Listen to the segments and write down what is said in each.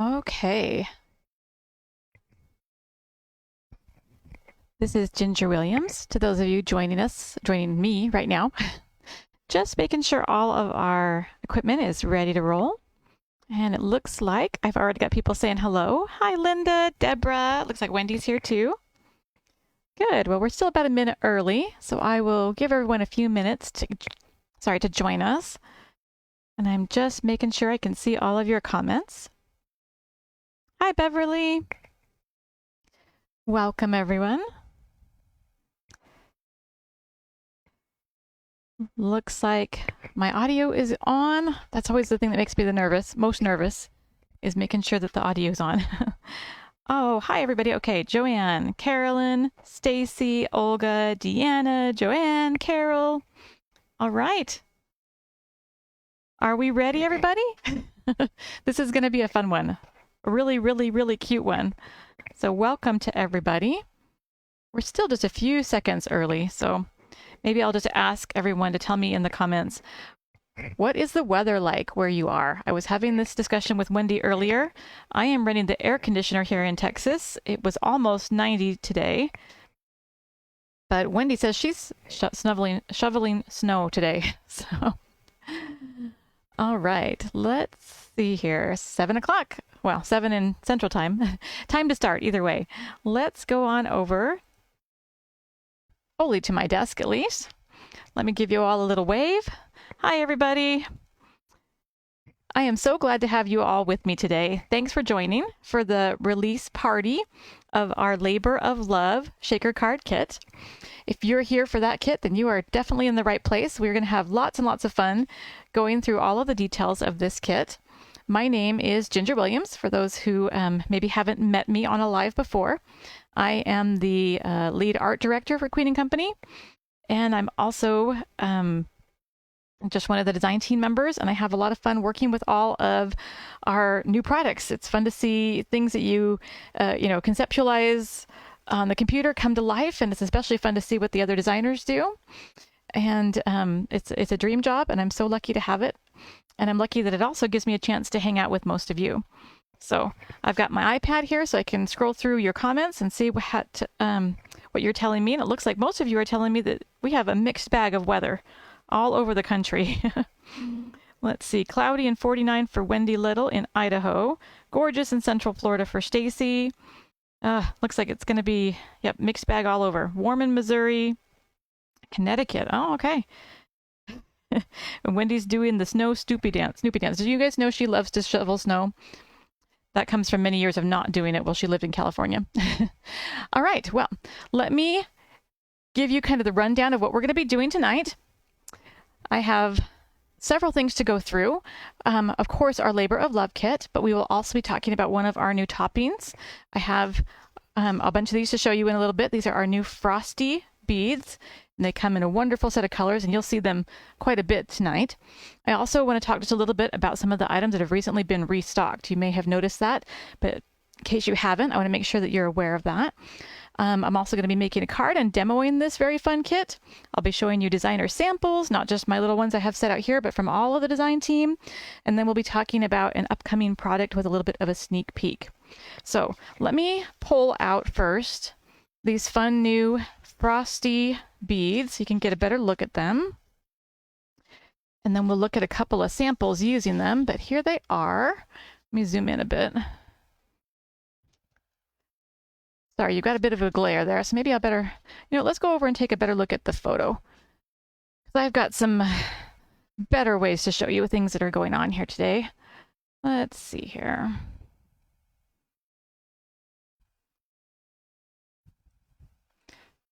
Okay. This is Ginger Williams. To those of you joining me right now, just making sure all of our equipment is ready to roll. And it looks like I've already got people saying hello. Hi, Linda, Deborah. Looks like Wendy's here too. Good. Well, we're still about a minute early, so I will give everyone a few minutes to join us. And I'm just making sure I can see all of your comments. Hi, Beverly. Welcome, everyone. Looks like my audio is on. That's always the thing that makes me most nervous, is making sure that the audio is on. Oh, hi everybody. Okay, Joanne, Carolyn, Stacy, Olga, Deanna, Joanne, Carol. All right. Are we ready, everybody? This is going to be a fun one. A really, really, really cute one. So welcome to everybody. We're still just a few seconds early, so maybe I'll just ask everyone to tell me in the comments, what is the weather like where you are? I was having this discussion with Wendy earlier. I am running the air conditioner here in Texas. It was almost 90 today. But Wendy says she's shoveling snow today. So, all right, let's see here. 7 o'clock. Well, 7 in Central Time. Time to start either way. Let's go on over, hopefully to my desk at least. Let me give you all a little wave. Hi, everybody. I am so glad to have you all with me today. Thanks for joining for the release party of our Labor of Love Shaker Card Kit. If you're here for that kit, then you are definitely in the right place. We're going to have lots and lots of fun going through all of the details of this kit. My name is Ginger Williams, for those who maybe haven't met me on a live before. I am the lead art director for Queen & Company, and I'm also just one of the design team members, and I have a lot of fun working with all of our new products. It's fun to see things that you conceptualize on the computer come to life, and it's especially fun to see what the other designers do. And it's a dream job, and I'm so lucky to have it. And I'm lucky that it also gives me a chance to hang out with most of you. So I've got my iPad here so I can scroll through your comments and see what you're telling me. And it looks like most of you are telling me that we have a mixed bag of weather all over the country. Let's see. Cloudy and 49 for Wendy Little in Idaho. Gorgeous in Central Florida for Stacy. Looks like it's going to be, mixed bag all over. Warm in Missouri. Connecticut. Oh, okay. And Wendy's doing the Snoopy dance. Did you guys know she loves to shovel snow? That comes from many years of not doing it while she lived in California. All right. Well, let me give you kind of the rundown of what we're going to be doing tonight. I have several things to go through. Of course, our Labor of Love kit, but we will also be talking about one of our new toppings. I have a bunch of these to show you in a little bit. These are our new Frosty beads, and they come in a wonderful set of colors, and you'll see them quite a bit tonight. I also want to talk just a little bit about some of the items that have recently been restocked. You may have noticed that, but in case you haven't, I want to make sure that you're aware of that. I'm also going to be making a card and demoing this very fun kit. I'll be showing you designer samples, not just my little ones I have set out here, but from all of the design team. And then we'll be talking about an upcoming product with a little bit of a sneak peek. So let me pull out first these fun new Frosty beads so you can get a better look at them. And then we'll look at a couple of samples using them, but here they are. Let me zoom in a bit. Sorry, you've got a bit of a glare there, so maybe I better, let's go over and take a better look at the photo. Because I've got some better ways to show you things that are going on here today. Let's see here.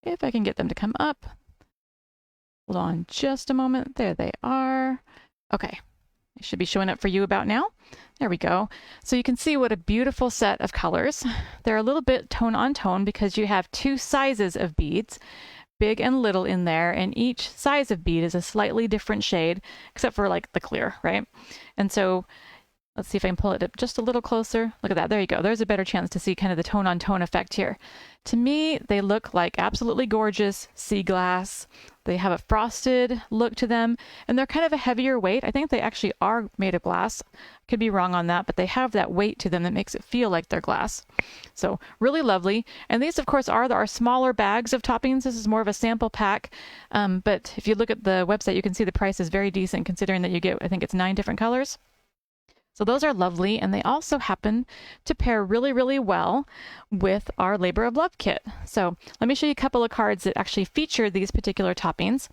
If I can get them to come up. Hold on just a moment. There they are. Okay. It should be showing up for you about now. There we go. So you can see what a beautiful set of colors. They're a little bit tone on tone because you have two sizes of beads, big and little in there, and each size of bead is a slightly different shade, except for like the clear, right? And so Let's see if I can pull it up just a little closer. Look at that. There you go. There's a better chance to see kind of the tone on tone effect here. To me, they look like absolutely gorgeous sea glass. They have a frosted look to them, and they're kind of a heavier weight. I think they actually are made of glass. Could be wrong on that, but they have that weight to them that makes it feel like they're glass. So really lovely. And these, of course, are our smaller bags of toppings. This is more of a sample pack. But if you look at the website, you can see the price is very decent considering that you get, I think it's 9 different colors. So those are lovely, and they also happen to pair really, really well with our Labor of Love kit. So let me show you a couple of cards that actually feature these particular toppings,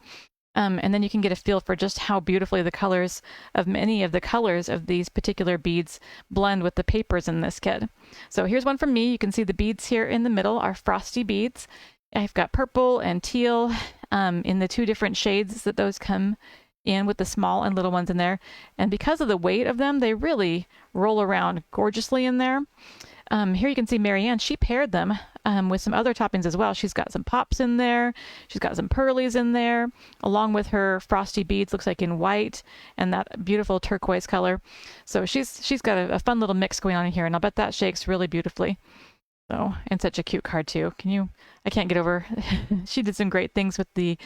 and then you can get a feel for just how beautifully the colors of many of the colors of these particular beads blend with the papers in this kit. So here's one from me. You can see the beads here in the middle are Frosty beads. I've got purple and teal in the 2 different shades that those come in, with the small and little ones in there. And because of the weight of them, they really roll around gorgeously in there. Here you can see Marianne, she paired them with some other toppings as well. She's got some pops in there. She's got some pearlies in there, along with her frosty beads, looks like in white, and that beautiful turquoise color. So she's got a fun little mix going on in here, and I'll bet that shakes really beautifully. So, and such a cute card too. I can't get over, she did some great things with the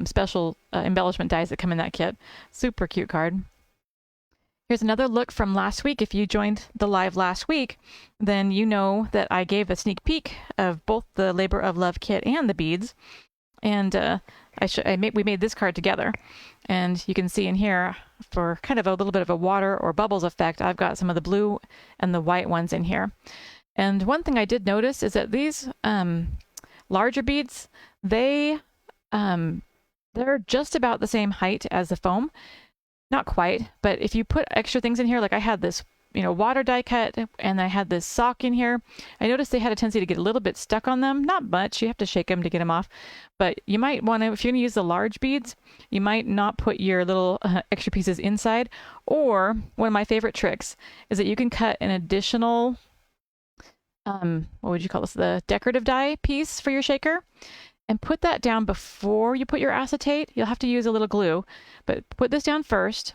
special embellishment dies that come in that kit. Super cute card. Here's another look from last week. If you joined the live last week, then you know that I gave a sneak peek of both the Labor of Love kit and the beads. And we made this card together. And you can see in here, for kind of a little bit of a water or bubbles effect, I've got some of the blue and the white ones in here. And one thing I did notice is that these larger beads, they're just about the same height as the foam. Not quite, but if you put extra things in here, like I had this, water die cut, and I had this sock in here, I noticed they had a tendency to get a little bit stuck on them. Not much, you have to shake them to get them off. But you might want to, if you're going to use the large beads, you might not put your little extra pieces inside. Or one of my favorite tricks is that you can cut an additional what would you call this? The decorative die piece for your shaker, and put that down before you put your acetate. You'll have to use a little glue, but put this down first,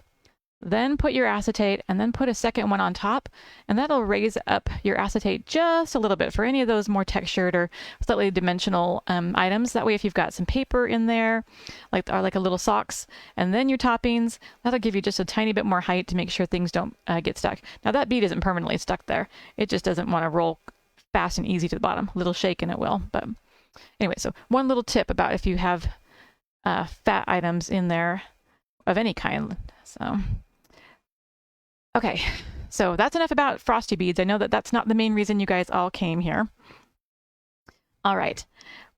then put your acetate, and then put a second one on top, and that'll raise up your acetate just a little bit for any of those more textured or slightly dimensional items. That way, if you've got some paper in there, like a little socks, and then your toppings, that'll give you just a tiny bit more height to make sure things don't get stuck. Now that bead isn't permanently stuck there. It just doesn't want to roll fast and easy to the bottom. A little shake and it will. But anyway, so one little tip about if you have fat items in there of any kind. So, okay, so that's enough about frosty beads. I know that that's not the main reason you guys all came here. All right,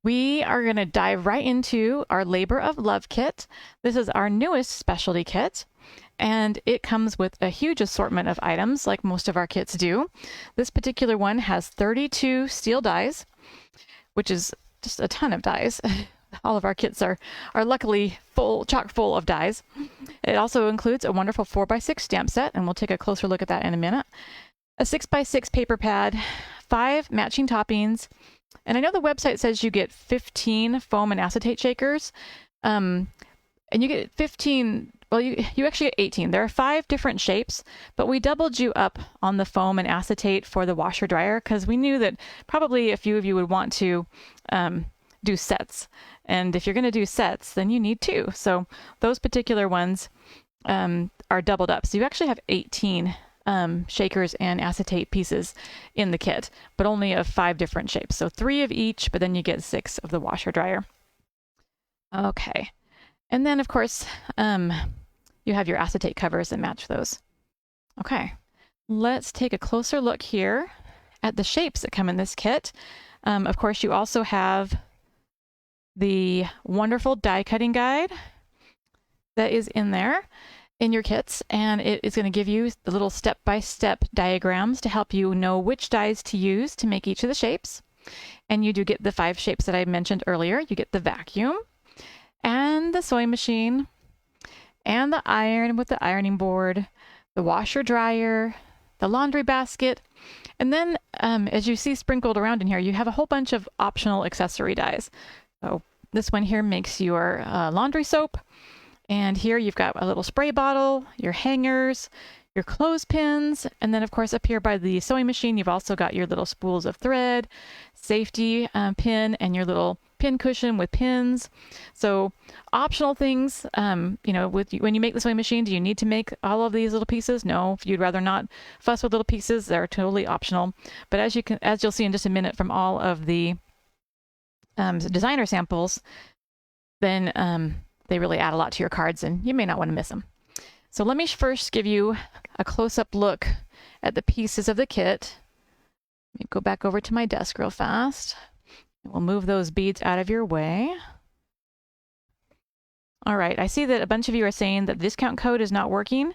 we are going to dive right into our Labor of Love kit. This is our newest specialty kit, and it comes with a huge assortment of items like most of our kits do. This particular one has 32 steel dies, which is just a ton of dies. All of our kits are luckily chock full of dies. It also includes a wonderful 4x6 stamp set, and we'll take a closer look at that in a minute. A 6x6 paper pad, 5 matching toppings, and I know the website says you get 15 foam and acetate shakers, and you get 15. Well, you actually get 18. There are 5 different shapes, but we doubled you up on the foam and acetate for the washer dryer because we knew that probably a few of you would want to do sets. And if you're going to do sets, then you need 2. So those particular ones are doubled up. So you actually have 18 shakers and acetate pieces in the kit, but only of 5 different shapes. So 3 of each, but then you get 6 of the washer dryer. Okay. And then, of course, you have your acetate covers that match those. Okay, let's take a closer look here at the shapes that come in this kit. Of course, you also have the wonderful die cutting guide that is in there in your kits, and it is going to give you the little step-by-step diagrams to help you know which dies to use to make each of the shapes. And you do get the 5 shapes that I mentioned earlier. You get the vacuum, and the sewing machine, and the iron with the ironing board, the washer dryer, the laundry basket, and then as you see sprinkled around in here, you have a whole bunch of optional accessory dies. So this one here makes your laundry soap, and here you've got a little spray bottle, your hangers, your clothespins, and then of course up here by the sewing machine, you've also got your little spools of thread, safety pin, and your little pin cushion with pins. So optional things, you know, when you make the sewing machine, do you need to make all of these little pieces? No, if you'd rather not fuss with little pieces, they're totally optional. But as you'll see in just a minute from all of the designer samples, then they really add a lot to your cards, and you may not want to miss them. So let me first give you a close-up look at the pieces of the kit. Let me go back over to my desk real fast. We'll move those beads out of your way. All right, I see that a bunch of you are saying that the discount code is not working.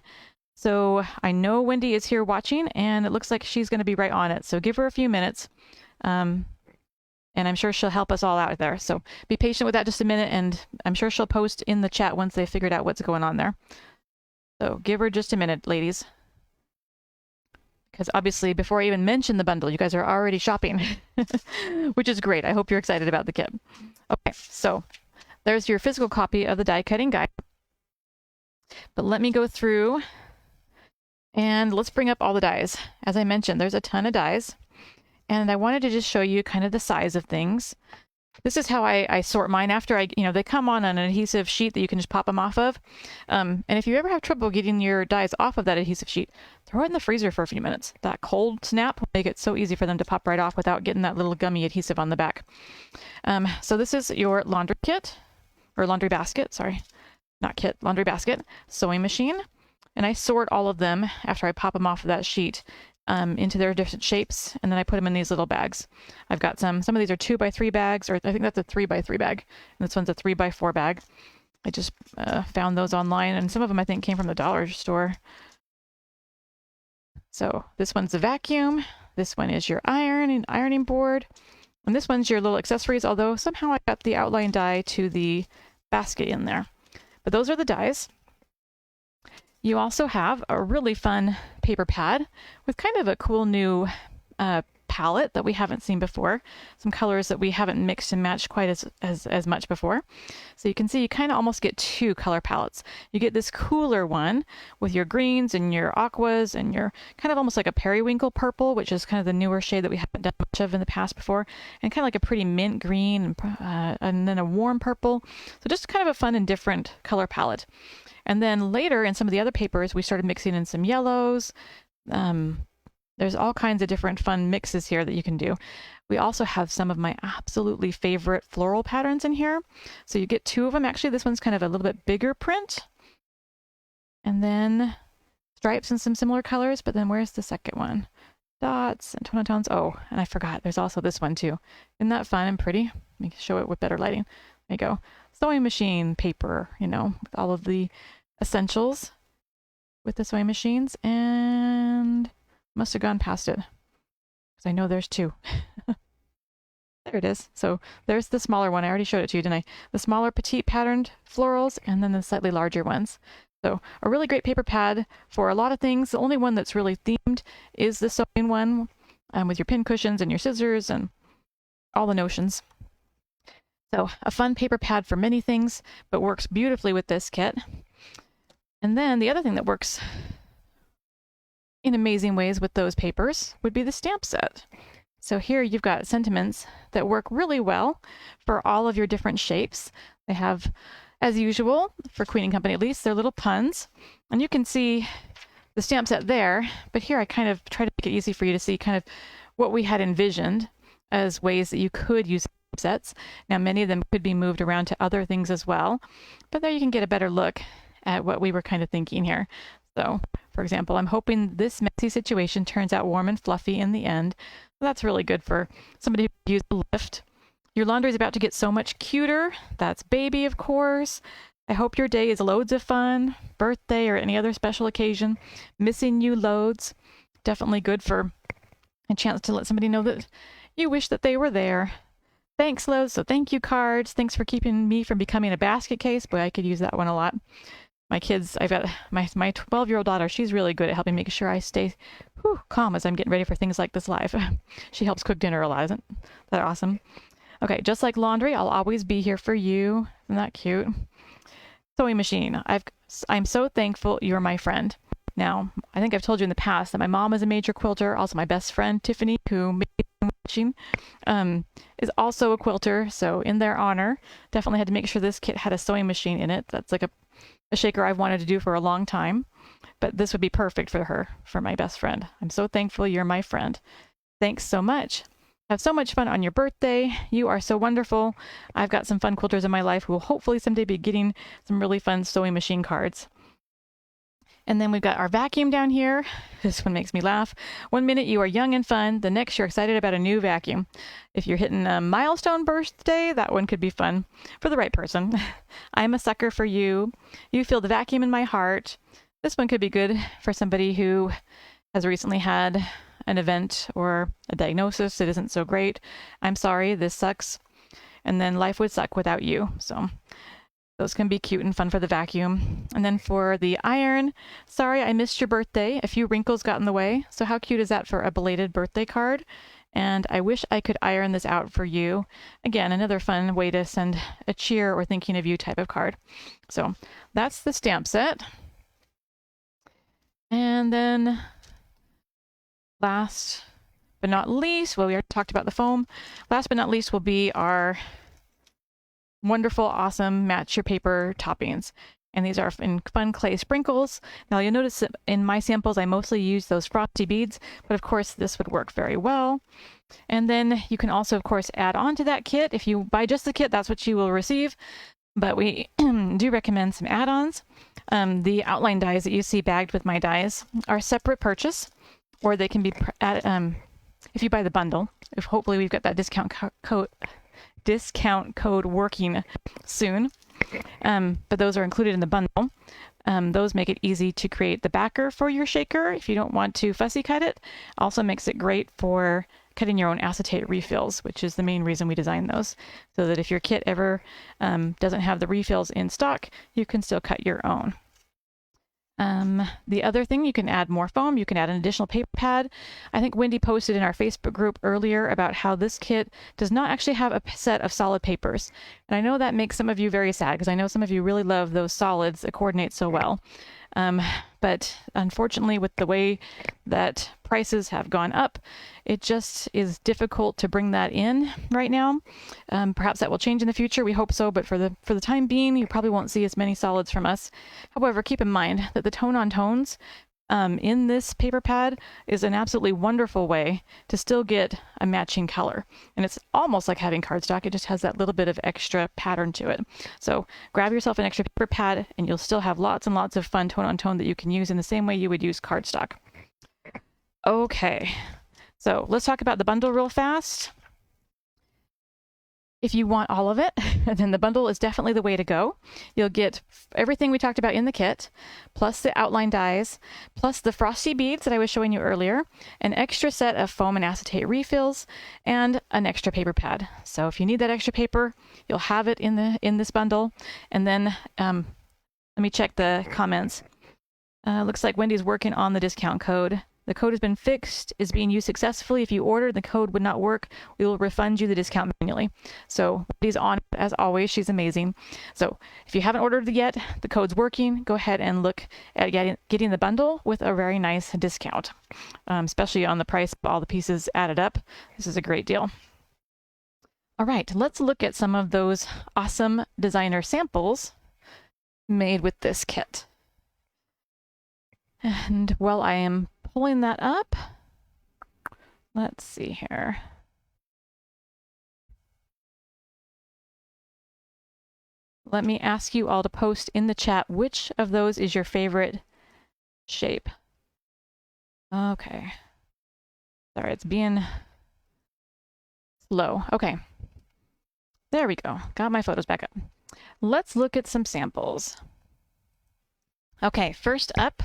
So I know Wendy is here watching, and it looks like she's going to be right on it. So give her a few minutes, and I'm sure she'll help us all out there. So be patient with that just a minute, and I'm sure she'll post in the chat once they figured out what's going on there. So give her just a minute, ladies. Because obviously, before I even mention the bundle, you guys are already shopping, which is great. I hope you're excited about the kit. Okay, so there's your physical copy of the die cutting guide. But let me go through and let's bring up all the dies. As I mentioned, there's a ton of dies, and I wanted to just show you kind of the size of things. This is how I sort mine after they come on an adhesive sheet that you can just pop them off of. And if you ever have trouble getting your dies off of that adhesive sheet, throw it in the freezer for a few minutes. That cold snap will make it so easy for them to pop right off without getting that little gummy adhesive on the back. So this is your laundry kit, or laundry basket, sorry, not kit, laundry basket, sewing machine. And I sort all of them after I pop them off of that sheet into their different shapes, and then I put them in these little bags. I've got some of these are 2x3 bags, or I think that's a 3x3 bag, and this one's a 3x4 bag. I just found those online, and some of them I think came from the dollar store. So this one's the vacuum, this one is your ironing board, and this one's your little accessories, although somehow I got the outline die to the basket in there. But those are the dies. You also have a really fun paper pad with kind of a cool new palette that we haven't seen before. Some colors that we haven't mixed and matched quite as much before. So you can see you kind of almost get two color palettes. You get this cooler one with your greens and your aquas and your kind of almost like a periwinkle purple, which is kind of the newer shade that we haven't done much of in the past before, and kind of like a pretty mint green and then a warm purple. So just kind of a fun and different color palette. And then later in some of the other papers, we started mixing in some yellows. There's all kinds of different fun mixes here that you can do. We also have some of my absolutely favorite floral patterns in here. So you get two of them. Actually, this one's kind of a little bit bigger print. And then stripes in some similar colors. But then where's the second one? Dots and tone on tones. Oh, and I forgot. There's also this one too. Isn't that fun and pretty? Let me show it with better lighting. There you go. Sewing machine paper, with all of the essentials with the sewing machines, and must have gone past it because I know there's two. There it is. So there's the smaller one. I already showed it to you, didn't I? The smaller petite patterned florals, and then the slightly larger ones. So a really great paper pad for a lot of things. The only one that's really themed is the sewing one, with your pin cushions and your scissors and all the notions. So a fun paper pad for many things, but works beautifully with this kit. And then the other thing that works in amazing ways with those papers would be the stamp set. So here you've got sentiments that work really well for all of your different shapes. They have, as usual, for Queen & Company at least, their little puns. And you can see the stamp set there, but here I kind of try to make it easy for you to see kind of what we had envisioned as ways that you could use sets. Now, many of them could be moved around to other things as well, but there you can get a better look at what we were kind of thinking here. So, for example, I'm hoping this messy situation turns out warm and fluffy in the end. That's really good for somebody who used a lift. Your laundry is about to get so much cuter. That's baby, of course. I hope your day is loads of fun, birthday or any other special occasion. Missing you loads. Definitely good for a chance to let somebody know that you wish that they were there. Thanks, loads. So thank you cards. Thanks for keeping me from becoming a basket case. Boy, I could use that one a lot. My kids, I've got my 12-year-old daughter. She's really good at helping make sure I stay calm as I'm getting ready for things like this live. She helps cook dinner a lot. Isn't that awesome? Okay, just like laundry, I'll always be here for you. Isn't that cute? Sewing machine. I'm so thankful you're my friend. Now, I think I've told you in the past that my mom is a major quilter. Also, my best friend, Tiffany, who made watching, is also a quilter. So in their honor, definitely had to make sure this kit had a sewing machine in it. That's like a shaker I've wanted to do for a long time. But this would be perfect for her, for my best friend. I'm so thankful you're my friend. Thanks so much. Have so much fun on your birthday. You are so wonderful. I've got some fun quilters in my life who will hopefully someday be getting some really fun sewing machine cards. And then we've got our vacuum down here. This one makes me laugh. 1 minute you are young and fun. The next you're excited about a new vacuum. If you're hitting a milestone birthday, that one could be fun for the right person. I'm a sucker for you. You feel the vacuum in my heart. This one could be good for somebody who has recently had an event or a diagnosis that isn't so great. I'm sorry, this sucks. And then life would suck without you. So those can be cute and fun for the vacuum. And then for the iron, sorry, I missed your birthday. A few wrinkles got in the way. So how cute is that for a belated birthday card? And I wish I could iron this out for you. Again, another fun way to send a cheer or thinking of you type of card. So that's the stamp set. And then last but not least, well, we already talked about the foam. Last but not least will be our wonderful, awesome match your paper toppings. And these are in fun clay sprinkles. Now you'll notice that in my samples, I mostly use those Frosty beads, but of course this would work very well. And then you can also, of course, add on to that kit. If you buy just the kit, that's what you will receive. But we do recommend some add-ons. The outline dies that you see bagged with my dies are separate purchase, or they can be added if you buy the bundle. If hopefully we've got that discount code working soon. But those are included in the bundle. Those make it easy to create the backer for your shaker if you don't want to fussy cut it. Also makes it great for cutting your own acetate refills, which is the main reason we designed those, so that if your kit ever doesn't have the refills in stock, you can still cut your own. The other thing, you can add more foam. You can add an additional paper pad. I think Wendy posted in our Facebook group earlier about how this kit does not actually have a set of solid papers. And I know that makes some of you very sad, because I know some of you really love those solids that coordinate so well. But unfortunately, with the way that prices have gone up, it just is difficult to bring that in right now. Perhaps that will change in the future. We hope so, but for the time being, you probably won't see as many solids from us. However, keep in mind that the tone-on-tones in this paper pad is an absolutely wonderful way to still get a matching color. And it's almost like having cardstock. It just has that little bit of extra pattern to it. So grab yourself an extra paper pad and you'll still have lots and lots of fun tone-on-tone that you can use in the same way you would use cardstock. Okay, so let's talk about the bundle real fast. If you want all of it, then the bundle is definitely the way to go. You'll get everything we talked about in the kit, plus the outline dies, plus the Frosty beads that I was showing you earlier, an extra set of foam and acetate refills, and an extra paper pad. So if you need that extra paper, you'll have it in this bundle. And then let me check the comments. Looks like Wendy's working on the discount code. The code has been fixed, is being used successfully. If you order, the code would not work. We will refund you the discount manually. So Wendy's on, as always. She's amazing. So if you haven't ordered yet, the code's working. Go ahead and look at getting the bundle with a very nice discount, especially on the price of all the pieces added up. This is a great deal. All right, let's look at some of those awesome designer samples made with this kit. And while I am pulling that up, let's see here. Let me ask you all to post in the chat which of those is your favorite shape. Okay. Sorry, it's being slow. Okay. There we go. Got my photos back up. Let's look at some samples. Okay, first up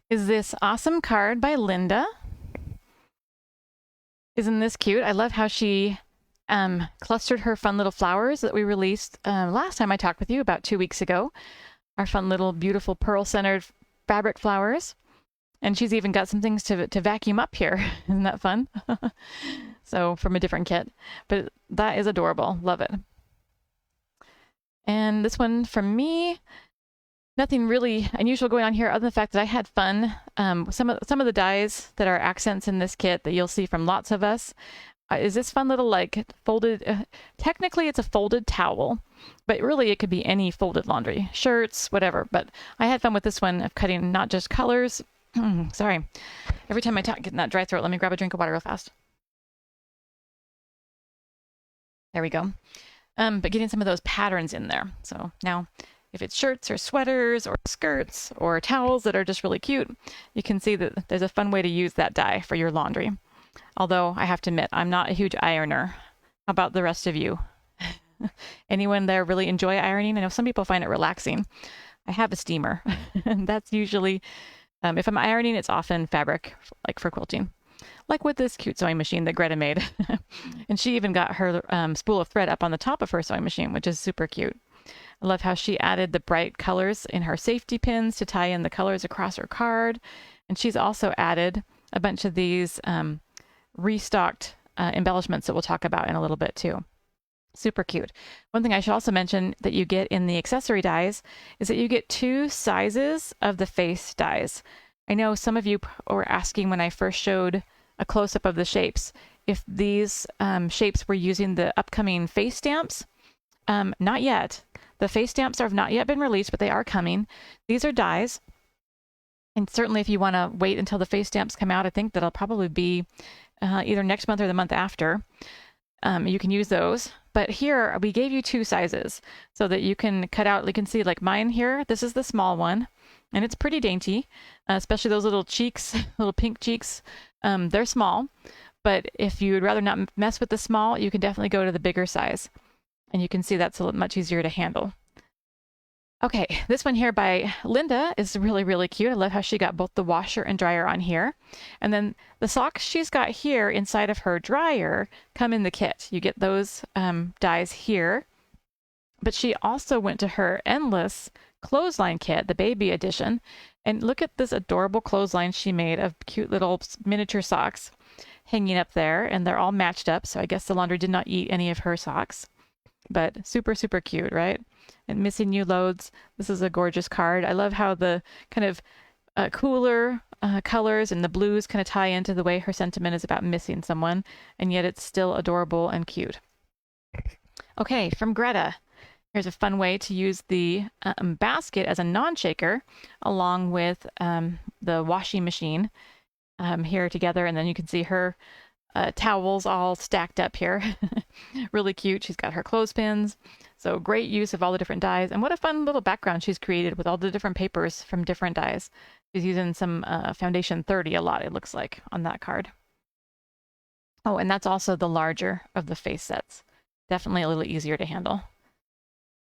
is this awesome card by Linda. Isn't this cute? I love how she clustered her fun little flowers that we released last time I talked with you about 2 weeks ago. Our fun little beautiful pearl-centered fabric flowers. And she's even got some things to vacuum up here. Isn't that fun? So from a different kit. But that is adorable. Love it. And this one from me. Nothing really unusual going on here other than the fact that I had fun. Some of the dyes that are accents in this kit that you'll see from lots of us is this fun little like folded, technically it's a folded towel, but really it could be any folded laundry, shirts, whatever. But I had fun with this one of cutting not just colors. Sorry. Every time I talk, getting that dry throat, let me grab a drink of water real fast. There we go. But getting some of those patterns in there. So now if it's shirts or sweaters or skirts or towels that are just really cute, you can see that there's a fun way to use that dye for your laundry. Although I have to admit, I'm not a huge ironer. How about the rest of you? Anyone there really enjoy ironing? I know some people find it relaxing. I have a steamer, and that's usually, if I'm ironing, it's often fabric, like for quilting. Like with this cute sewing machine that Greta made. And she even got her spool of thread up on the top of her sewing machine, which is super cute. I love how she added the bright colors in her safety pins to tie in the colors across her card. And she's also added a bunch of these restocked embellishments that we'll talk about in a little bit too. Super cute. One thing I should also mention that you get in the accessory dies is that you get 2 sizes of the face dies. I know some of you were asking when I first showed a close-up of the shapes if these shapes were using the upcoming face stamps. Not yet. The face stamps have not yet been released, but they are coming. These are dies. And certainly if you want to wait until the face stamps come out, I think that'll probably be either next month or the month after. You can use those. But here we gave you 2 sizes so that you can cut out, you can see like mine here, this is the small one and it's pretty dainty, especially those little cheeks, little pink cheeks. They're small, but if you would rather not mess with the small, you can definitely go to the bigger size. And you can see that's a much easier to handle. Okay, this one here by Linda is really, really cute. I love how she got both the washer and dryer on here. And then the socks she's got here inside of her dryer come in the kit. You get those dies here. But she also went to her Endless clothesline kit, the baby edition. And look at this adorable clothesline she made of cute little miniature socks hanging up there. And they're all matched up. So I guess the laundry did not eat any of her socks. But super, super cute, right? And missing you loads. This is a gorgeous card. I love how the kind of cooler colors and the blues kind of tie into the way her sentiment is about missing someone, and yet it's still adorable and cute. Okay, from Greta. Here's a fun way to use the basket as a non-shaker along with the washing machine here together, and then you can see her towels all stacked up here. Really cute. She's got her clothespins. So great use of all the different dyes. And what a fun little background she's created with all the different papers from different dyes. She's using some Foundation 30 a lot, it looks like, on that card. Oh, and that's also the larger of the face sets. Definitely a little easier to handle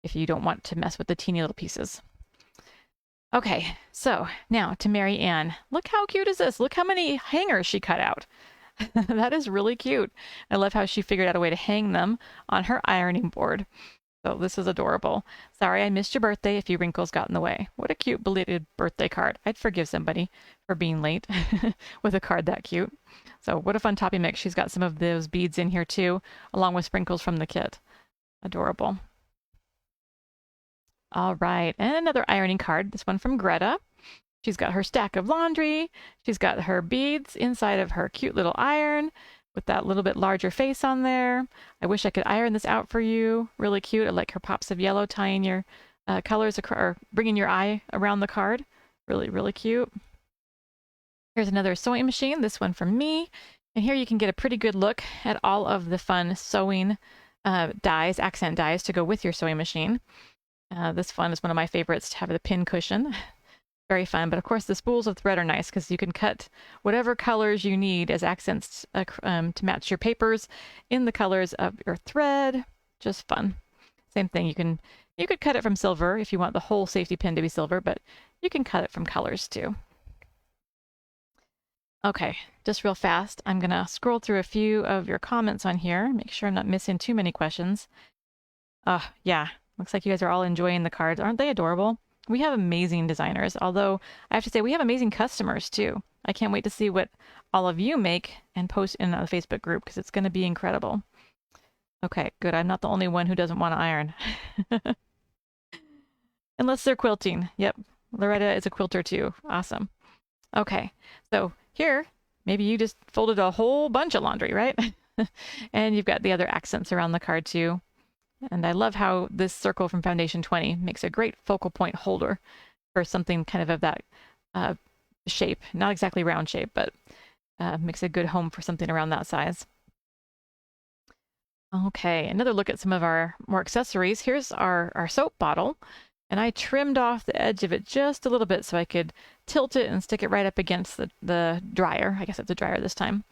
if you don't want to mess with the teeny little pieces. Okay, so now to Mary Ann. Look how cute is this? Look how many hangers she cut out. That is really cute. I love how she figured out a way to hang them on her ironing board. So this is adorable. Sorry I missed your birthday if your wrinkles got in the way. What a cute belated birthday card. I'd forgive somebody for being late with a card that cute. So what a fun topping mix. She's got some of those beads in here too, along with sprinkles from the kit. Adorable. All right, and another ironing card. This one from Greta. She's got her stack of laundry. She's got her beads inside of her cute little iron with that little bit larger face on there. I wish I could iron this out for you. Really cute. I like her pops of yellow tying your colors or bringing your eye around the card. Really, really cute. Here's another sewing machine, this one from me. And here you can get a pretty good look at all of the fun sewing dies, accent dies to go with your sewing machine. This one is one of my favorites to have the pin cushion. Very fun, but of course the spools of thread are nice because you can cut whatever colors you need as accents to match your papers in the colors of your thread. Just fun. Same thing, you could cut it from silver if you want the whole safety pin to be silver, but you can cut it from colors too. Okay, just real fast, I'm gonna scroll through a few of your comments on here, make sure I'm not missing too many questions. Yeah, looks like you guys are all enjoying the cards. Aren't they adorable? We have amazing designers, although I have to say we have amazing customers too. I can't wait to see what all of you make and post in the Facebook group because it's going to be incredible. Okay, good. I'm not the only one who doesn't want to iron. Unless they're quilting. Yep. Loretta is a quilter too. Awesome. Okay. So here, maybe you just folded a whole bunch of laundry, right? And you've got the other accents around the card too. And I love how this circle from Foundation 20 makes a great focal point holder for something kind of that shape. Not exactly round shape, but makes a good home for something around that size. Okay, another look at some of our more accessories. Here's our soap bottle, and I trimmed off the edge of it just a little bit so I could tilt it and stick it right up against the dryer. I guess it's a dryer this time.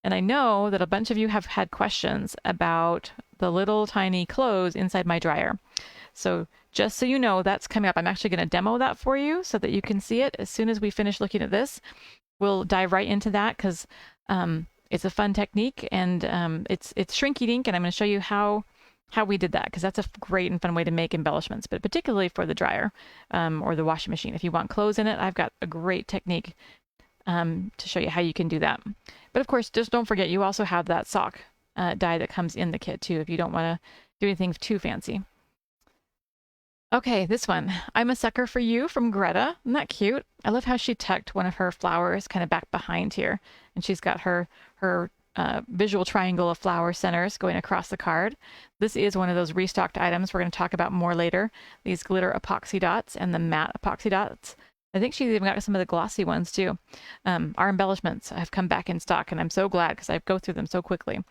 And I know that a bunch of you have had questions about the little tiny clothes inside my dryer. So just so you know, that's coming up. I'm actually going to demo that for you so that you can see it as soon as we finish looking at this. We'll dive right into that because it's a fun technique, and it's shrinky dink, and I'm going to show you how we did that because that's a great and fun way to make embellishments, but particularly for the dryer or the washing machine. If you want clothes in it, I've got a great technique to show you how you can do that. But of course, just don't forget, you also have that sock die that comes in the kit too if you don't want to do anything too fancy. Okay, this one. I'm a Sucker for You from Greta. Isn't that cute? I love how she tucked one of her flowers kind of back behind here. And she's got her visual triangle of flower centers going across the card. This is one of those restocked items we're going to talk about more later. These glitter epoxy dots and the matte epoxy dots. I think she's even got some of the glossy ones too. Our embellishments have come back in stock, and I'm so glad because I go through them so quickly.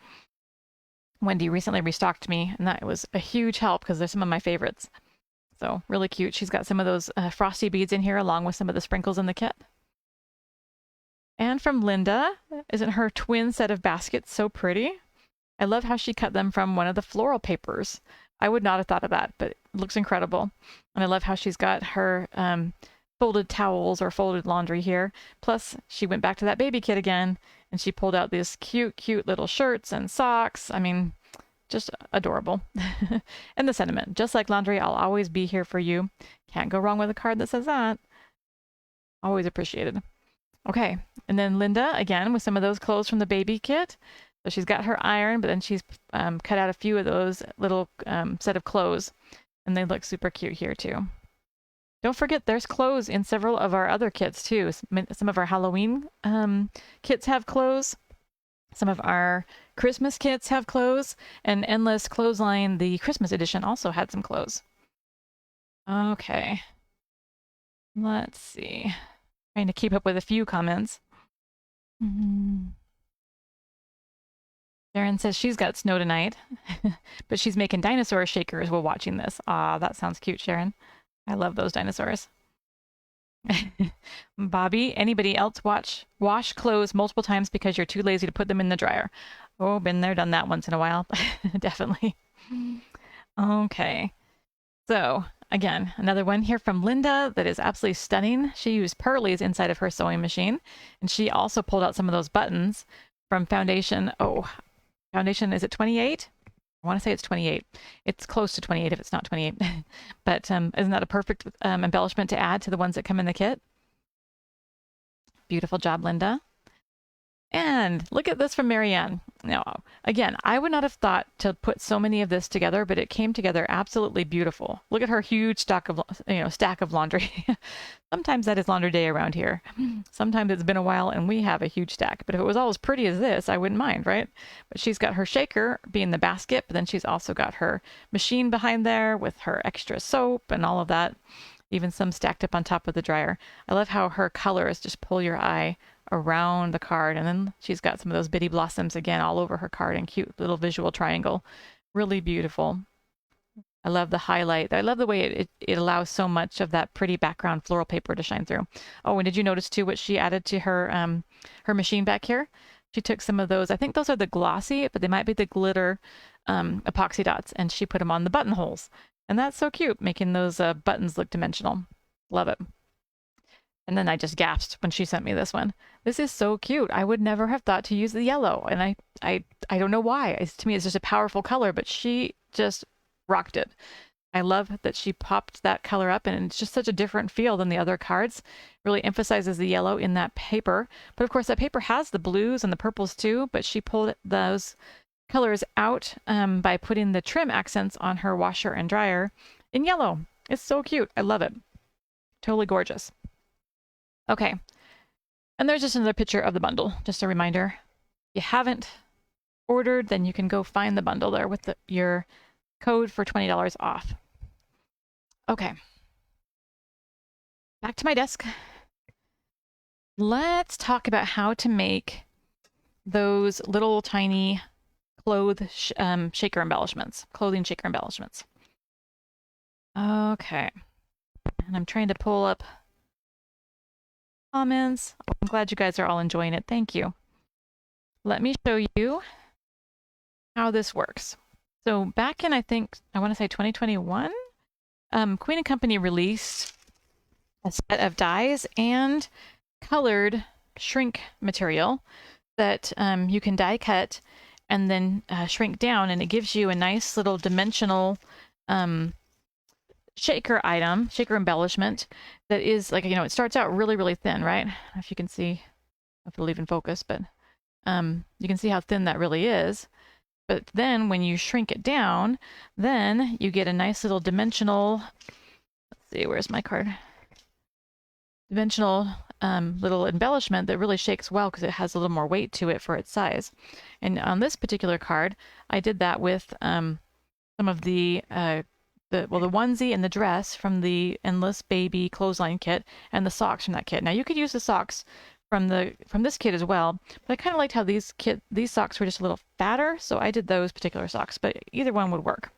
Wendy recently restocked me, and that was a huge help because they're some of my favorites. So really cute. She's got some of those frosty beads in here along with some of the sprinkles in the kit. And from Linda, isn't her twin set of baskets so pretty? I love how she cut them from one of the floral papers. I would not have thought of that, but it looks incredible. And I love how she's got her folded towels or folded laundry here. Plus, she went back to that baby kit again, and she pulled out these cute, cute little shirts and socks. I mean, just adorable. And the sentiment, just like laundry, I'll always be here for you. Can't go wrong with a card that says that. Always appreciated. Okay, and then Linda, again, with some of those clothes from the baby kit. So she's got her iron, but then she's cut out a few of those little set of clothes, and they look super cute here too. Don't forget, there's clothes in several of our other kits too. Some of our Halloween kits have clothes. Some of our Christmas kits have clothes, and Endless Clothesline, the Christmas edition, also had some clothes. Okay. Let's see. Trying to keep up with a few comments. Sharon says she's got snow tonight, but she's making dinosaur shakers while watching this. Ah, that sounds cute, Sharon. I love those dinosaurs. Bobby, anybody else wash clothes multiple times because you're too lazy to put them in the dryer? Oh, been there, done that once in a while. Definitely. Okay. So, again, another one here from Linda that is absolutely stunning. She used Pearlies inside of her sewing machine, and she also pulled out some of those buttons from Foundation. Oh, Foundation, is it 28? I want to say it's 28. It's close to 28 if it's not 28. But isn't that a perfect embellishment to add to the ones that come in the kit? Beautiful job, Linda. And look at this from Marianne. Now, again, I would not have thought to put so many of this together, but it came together absolutely beautiful. Look at her huge stack of laundry. Sometimes that is laundry day around here. Sometimes it's been a while and we have a huge stack. But if it was all as pretty as this, I wouldn't mind, right? But she's got her shaker being the basket, but then she's also got her machine behind there with her extra soap and all of that. Even some stacked up on top of the dryer. I love how her colors just pull your eye around the card, and then she's got some of those bitty blossoms again all over her card and cute little visual triangle. Really beautiful. I love the highlight. I love the way it allows so much of that pretty background floral paper to shine through. Oh, and did you notice too what she added to her machine back here? She took some of those, I think those are the glossy, but they might be the glitter epoxy dots, and she put them on the buttonholes. And that's so cute, making those buttons look dimensional. Love it. And then I just gasped when she sent me this one. This is so cute. I would never have thought to use the yellow. And I don't know why. To me, it's just a powerful color, but she just rocked it. I love that she popped that color up, and it's just such a different feel than the other cards. Really emphasizes the yellow in that paper. But of course, that paper has the blues and the purples too, but she pulled those colors out by putting the trim accents on her washer and dryer in yellow. It's so cute. I love it. Totally gorgeous. Okay. And there's just another picture of the bundle. Just a reminder. If you haven't ordered, then you can go find the bundle there with your code for $20 off. Okay. Back to my desk. Let's talk about how to make those little tiny clothing shaker embellishments. Okay. And I'm trying to pull up comments. Oh, I'm glad you guys are all enjoying it. Thank you. Let me show you how this works. So back in, I want to say 2021, Queen & Company released a set of dies and colored shrink material that you can die cut and then shrink down, and it gives you a nice little dimensional shaker embellishment that is like, it starts out really, really thin, right? If you can see, if it'll even focus, but you can see how thin that really is. But then when you shrink it down, then you get a nice little dimensional, let's see, where's my card? Dimensional little embellishment that really shakes well because it has a little more weight to it for its size. And on this particular card, I did that with some of the onesie and the dress from the Endless Baby clothesline kit and the socks from that kit. Now you could use the socks from this kit as well, but I kind of liked how these socks were just a little fatter, so I did those particular socks, but either one would work.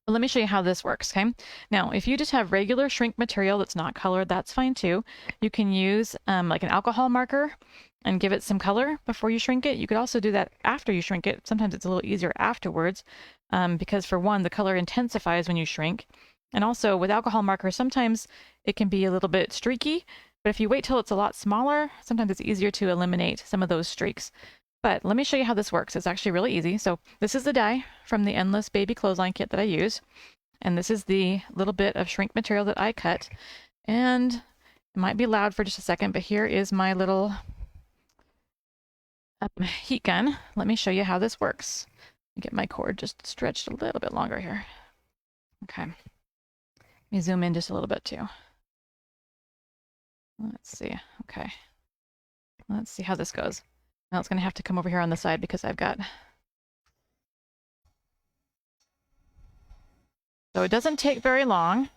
But let me show you how this works, okay? Now, if you just have regular shrink material that's not colored, that's fine too. You can use like an alcohol marker and give it some color before you shrink it. You could also do that after you shrink it. Sometimes it's a little easier afterwards because for one, the color intensifies when you shrink. And also with alcohol markers, sometimes it can be a little bit streaky, but if you wait till it's a lot smaller, sometimes it's easier to eliminate some of those streaks. But let me show you how this works. It's actually really easy. So this is the die from the Endless Baby clothesline kit that I use. And this is the little bit of shrink material that I cut. And it might be loud for just a second, but here is my little heat gun. Let me show you how this works. Get my cord just stretched a little bit longer here. Okay. Let me zoom in just a little bit too. Let's see. Okay. Let's see how this goes. Now it's going to have to come over here on the side because I've got... So it doesn't take very long.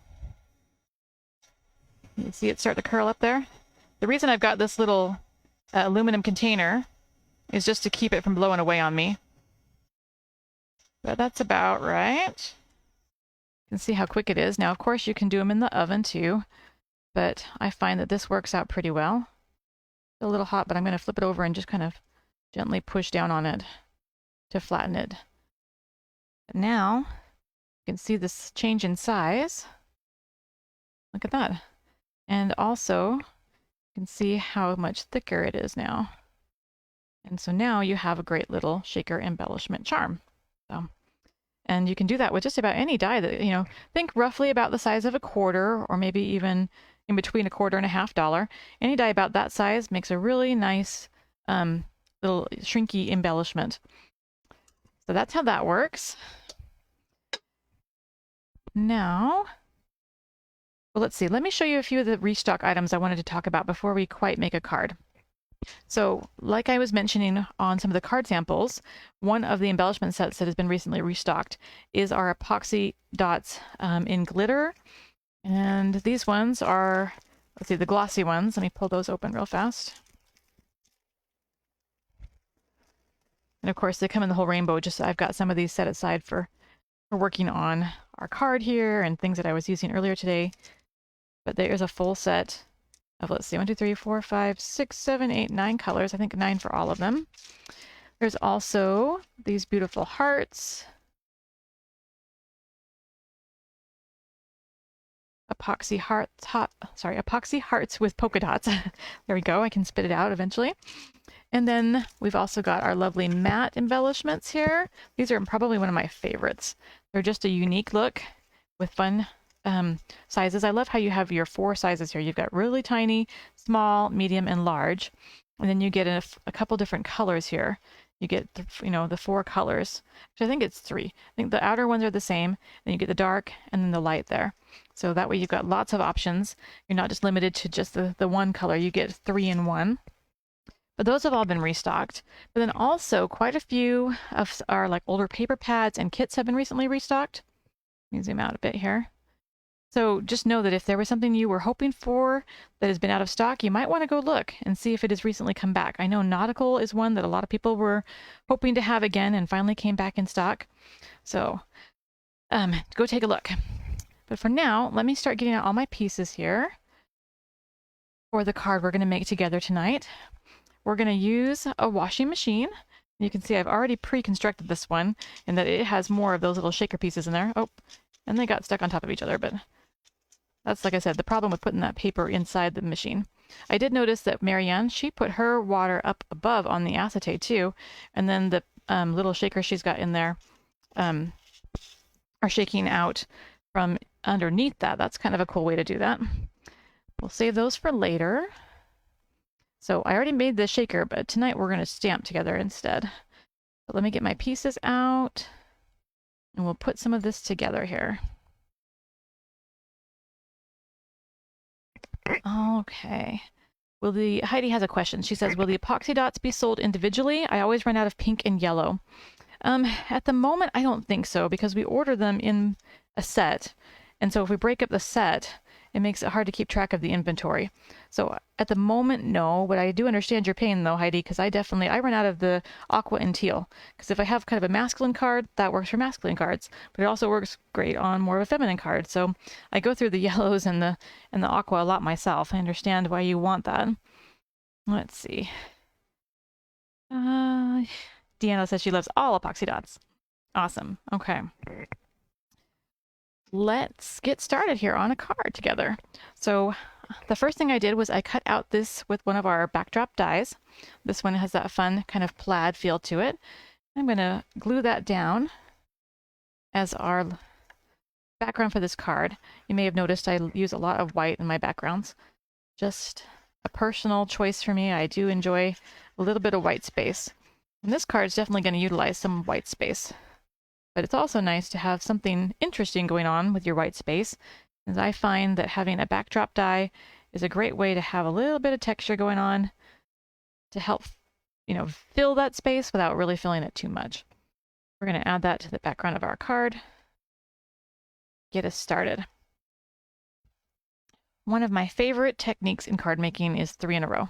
You see it start to curl up there? The reason I've got this little aluminum container is just to keep it from blowing away on me. But that's about right. You can see how quick it is. Now, of course, you can do them in the oven too, but I find that this works out pretty well. It's a little hot, but I'm going to flip it over and just kind of gently push down on it to flatten it. But now, you can see this change in size. Look at that. And also, you can see how much thicker it is now. And so now you have a great little shaker embellishment charm. So, and you can do that with just about any die that, think roughly about the size of a quarter, or maybe even in between a quarter and a $1/2. Any die about that size makes a really nice little shrinky embellishment. So that's how that works. Now, well, let's see. Let me show you a few of the restock items I wanted to talk about before we quite make a card. So, like I was mentioning on some of the card samples, one of the embellishment sets that has been recently restocked is our epoxy dots in glitter. And these ones are, let's see, the glossy ones. Let me pull those open real fast. And of course, they come in the whole rainbow. Just I've got some of these set aside for working on our card here and things that I was using earlier today. But there's a full set of, let's see, 1, 2, 3, 4, 5, 6, 7, 8, 9 colors. I think 9 for all of them. There's also these beautiful hearts. Epoxy hearts with polka dots. There we go. I can spit it out eventually. And then we've also got our lovely matte embellishments here. These are probably one of my favorites. They're just a unique look with fun sizes. I love how you have your 4 sizes here. You've got really tiny, small, medium, and large. And then you get a couple different colors here. you get, the 4 colors. Actually, I think it's 3. I think the outer ones are the same. Then you get the dark and then the light there. So that way you've got lots of options. You're not just limited to just the one color. You get 3 in 1. But those have all been restocked. But then also quite a few of our like older paper pads and kits have been recently restocked. Let me zoom out a bit here. So just know that if there was something you were hoping for that has been out of stock, you might want to go look and see if it has recently come back. I know nautical is one that a lot of people were hoping to have again and finally came back in stock. So go take a look. But for now, let me start getting out all my pieces here for the card we're going to make together tonight. We're going to use a washing machine. You can see I've already pre-constructed this one and that it has more of those little shaker pieces in there. Oh, and they got stuck on top of each other, but that's, like I said, the problem with putting that paper inside the machine. I did notice that Marianne, she put her water up above on the acetate too, and then the little shakers she's got in there are shaking out from underneath that. That's kind of a cool way to do that. We'll save those for later. So I already made the shaker, but tonight we're going to stamp together instead. So let me get my pieces out, and we'll put some of this together here. Okay. Heidi has a question. She says, will the epoxy dots be sold individually? I always run out of pink and yellow. At the moment, I don't think so because we order them in a set. And so if we break up the set, it makes it hard to keep track of the inventory. So at the moment, no, but I do understand your pain though, Heidi, because I run out of the aqua and teal. Because if I have kind of a masculine card, that works for masculine cards, but it also works great on more of a feminine card. So I go through the yellows and the aqua a lot myself. I understand why you want that. Let's see. Deanna says she loves all epoxy dots. Awesome. Okay. Let's get started here on a card together. So the first thing I did was I cut out this with one of our backdrop dies. This one has that fun kind of plaid feel to it. I'm going to glue that down as our background for this card. You may have noticed I use a lot of white in my backgrounds. Just a personal choice for me. I do enjoy a little bit of white space. And this card is definitely going to utilize some white space. But it's also nice to have something interesting going on with your white space, as I find that having a backdrop die is a great way to have a little bit of texture going on to help, fill that space without really filling it too much. We're going to add that to the background of our card. Get us started. One of my favorite techniques in card making is 3 in a row.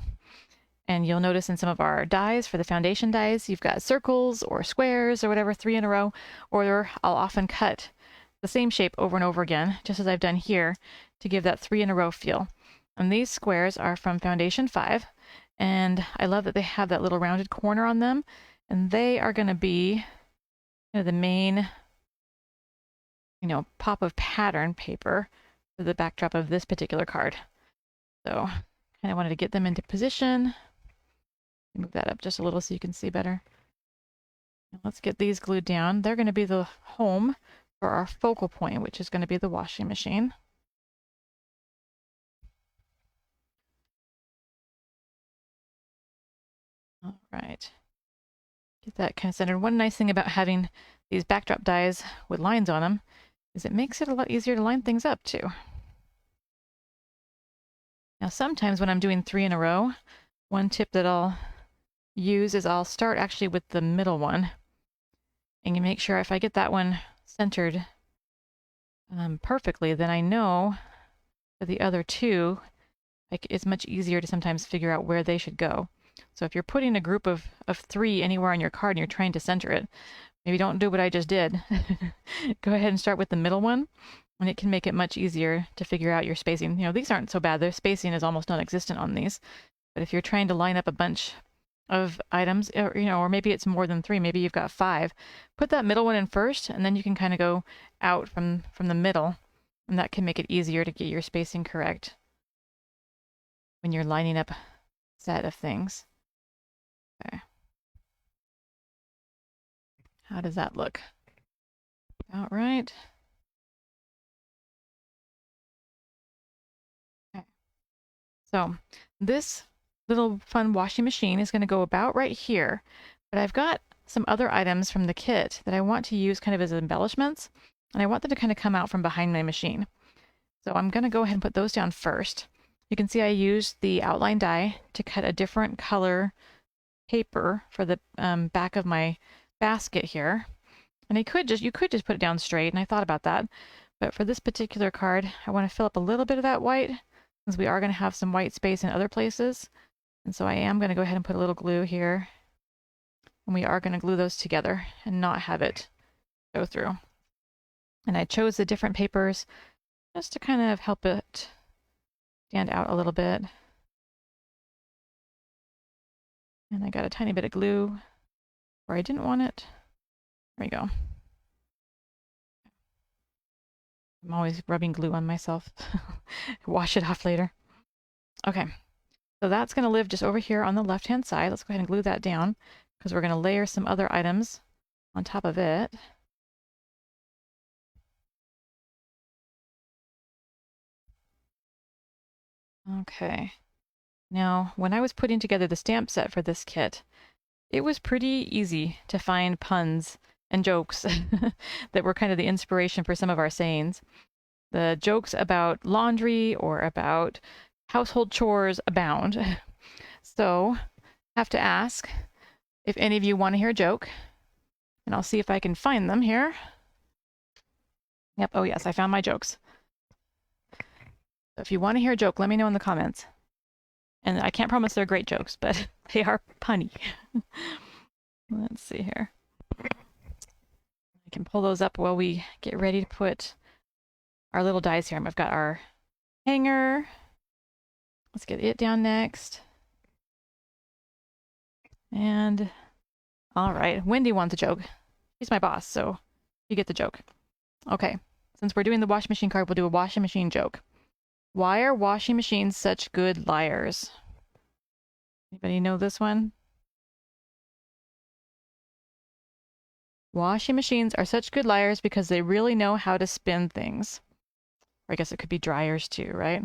And you'll notice in some of our dies, for the foundation dies, you've got circles or squares or whatever, 3 in a row, or I'll often cut the same shape over and over again, just as I've done here, to give that 3 in a row feel. And these squares are from Foundation 5, and I love that they have that little rounded corner on them, and they are going to be the main, pop of pattern paper for the backdrop of this particular card. So kind of wanted to get them into position. Move that up just a little so you can see better. Let's get these glued down. They're going to be the home for our focal point, which is going to be the washing machine. All right. Get that kind of centered. One nice thing about having these backdrop dies with lines on them is it makes it a lot easier to line things up too. Now sometimes when I'm doing 3 in a row, one tip that I'll use is I'll start actually with the middle one, and you make sure if I get that one centered perfectly, then I know that the other two, it's much easier to sometimes figure out where they should go. So if you're putting a group of 3 anywhere on your card and you're trying to center it, maybe don't do what I just did. Go ahead and start with the middle one, and it can make it much easier to figure out your spacing. These aren't so bad. The spacing is almost non-existent on these. But if you're trying to line up a bunch of items, or maybe it's more than 3, maybe you've got 5, put that middle one in first, and then you can kind of go out from the middle, and that can make it easier to get your spacing correct when you're lining up a set of things. Okay. How does that look? All right. Okay. So this little fun washing machine is going to go about right here. But I've got some other items from the kit that I want to use kind of as embellishments, and I want them to kind of come out from behind my machine. So I'm going to go ahead and put those down first. You can see I used the outline die to cut a different color paper for the back of my basket here. And you could just put it down straight, and I thought about that. But for this particular card, I want to fill up a little bit of that white, since we are going to have some white space in other places. And so I am going to go ahead and put a little glue here. And we are going to glue those together and not have it go through. And I chose the different papers just to kind of help it stand out a little bit. And I got a tiny bit of glue where I didn't want it. There we go. I'm always rubbing glue on myself. Wash it off later. Okay, so that's going to live just over here on the left-hand side. Let's go ahead and glue that down because we're going to layer some other items on top of it. Okay. Now, when I was putting together the stamp set for this kit, it was pretty easy to find puns and jokes that were kind of the inspiration for some of our sayings. The jokes about laundry or about household chores abound. So, I have to ask if any of you want to hear a joke, and I'll see if I can find them here. Yep, oh yes, I found my jokes. So if you want to hear a joke, let me know in the comments. And I can't promise they're great jokes, but they are punny. Let's see here. I can pull those up while we get ready to put our little dies here. I've got our hanger. Let's get it down next. And all right, Wendy wants a joke. She's my boss, so you get the joke. Okay, since we're doing the washing machine card, we'll do a washing machine joke. Why are washing machines such good liars? Anybody know this one? Washing machines are such good liars because they really know how to spin things. Or I guess it could be dryers too, right?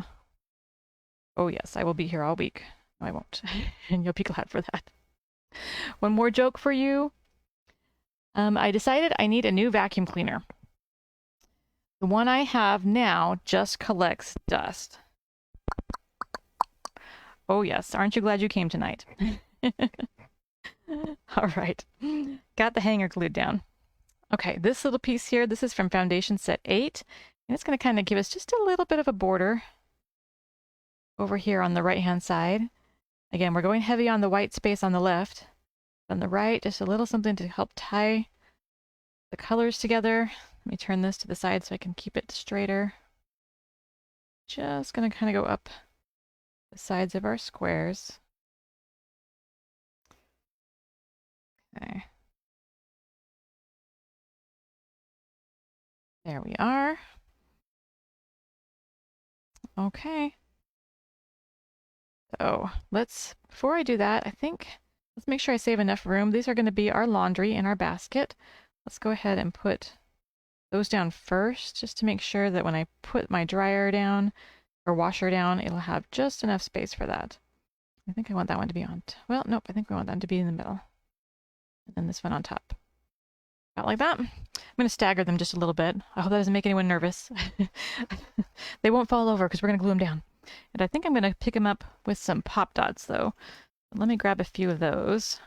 Oh yes, I will be here all week. No, I won't. And you'll be glad for that. One more joke for you. I decided I need a new vacuum cleaner. The one I have now just collects dust. Oh yes, aren't you glad you came tonight? All right, got the hanger glued down. Okay, this little piece here, this is from Foundation Set 8, and it's going to kind of give us just a little bit of a border over here on the right-hand side. Again, we're going heavy on the white space on the left. On the right, just a little something to help tie the colors together. Let me turn this to the side so I can keep it straighter. Just going to kind of go up the sides of our squares. Okay. There we are. Okay. So before I do that, let's make sure I save enough room. These are going to be our laundry in our basket. Let's go ahead and put those down first, just to make sure that when I put my dryer down or washer down, it'll have just enough space for that. I think I want that one to be on, well, nope, I think we want that to be in the middle. And then this one on top. About like that. I'm going to stagger them just a little bit. I hope that doesn't make anyone nervous. They won't fall over because we're going to glue them down. And I think I'm going to pick them up with some pop dots though. Let me grab a few of those.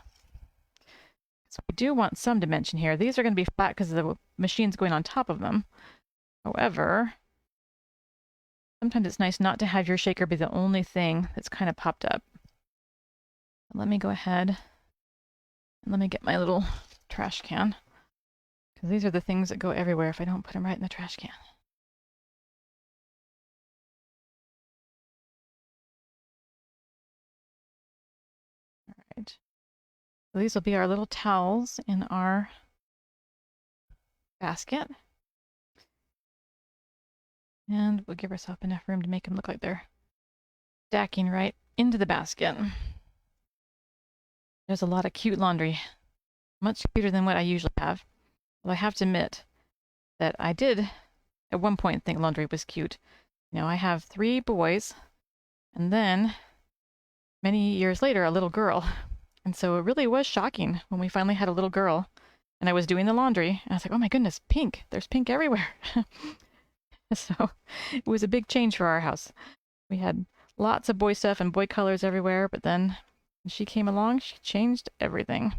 So we do want some dimension here. These are going to be flat because the machine's going on top of them. However, sometimes it's nice not to have your shaker be the only thing that's kind of popped up. Let me go ahead and let me get my little trash can, because these are the things that go everywhere if I don't put them right in the trash can. All right. So these will be our little towels in our basket. And we'll give ourselves enough room to make them look like they're stacking right into the basket. There's a lot of cute laundry, much cuter than what I usually have. Well, I have to admit that I did at one point think laundry was cute. You know, I have 3 boys, and then many years later, a little girl. And so it really was shocking when we finally had a little girl and I was doing the laundry. And I was like, oh my goodness, pink. There's pink everywhere. So it was a big change for our house. We had lots of boy stuff and boy colors everywhere, but then when she came along, she changed everything.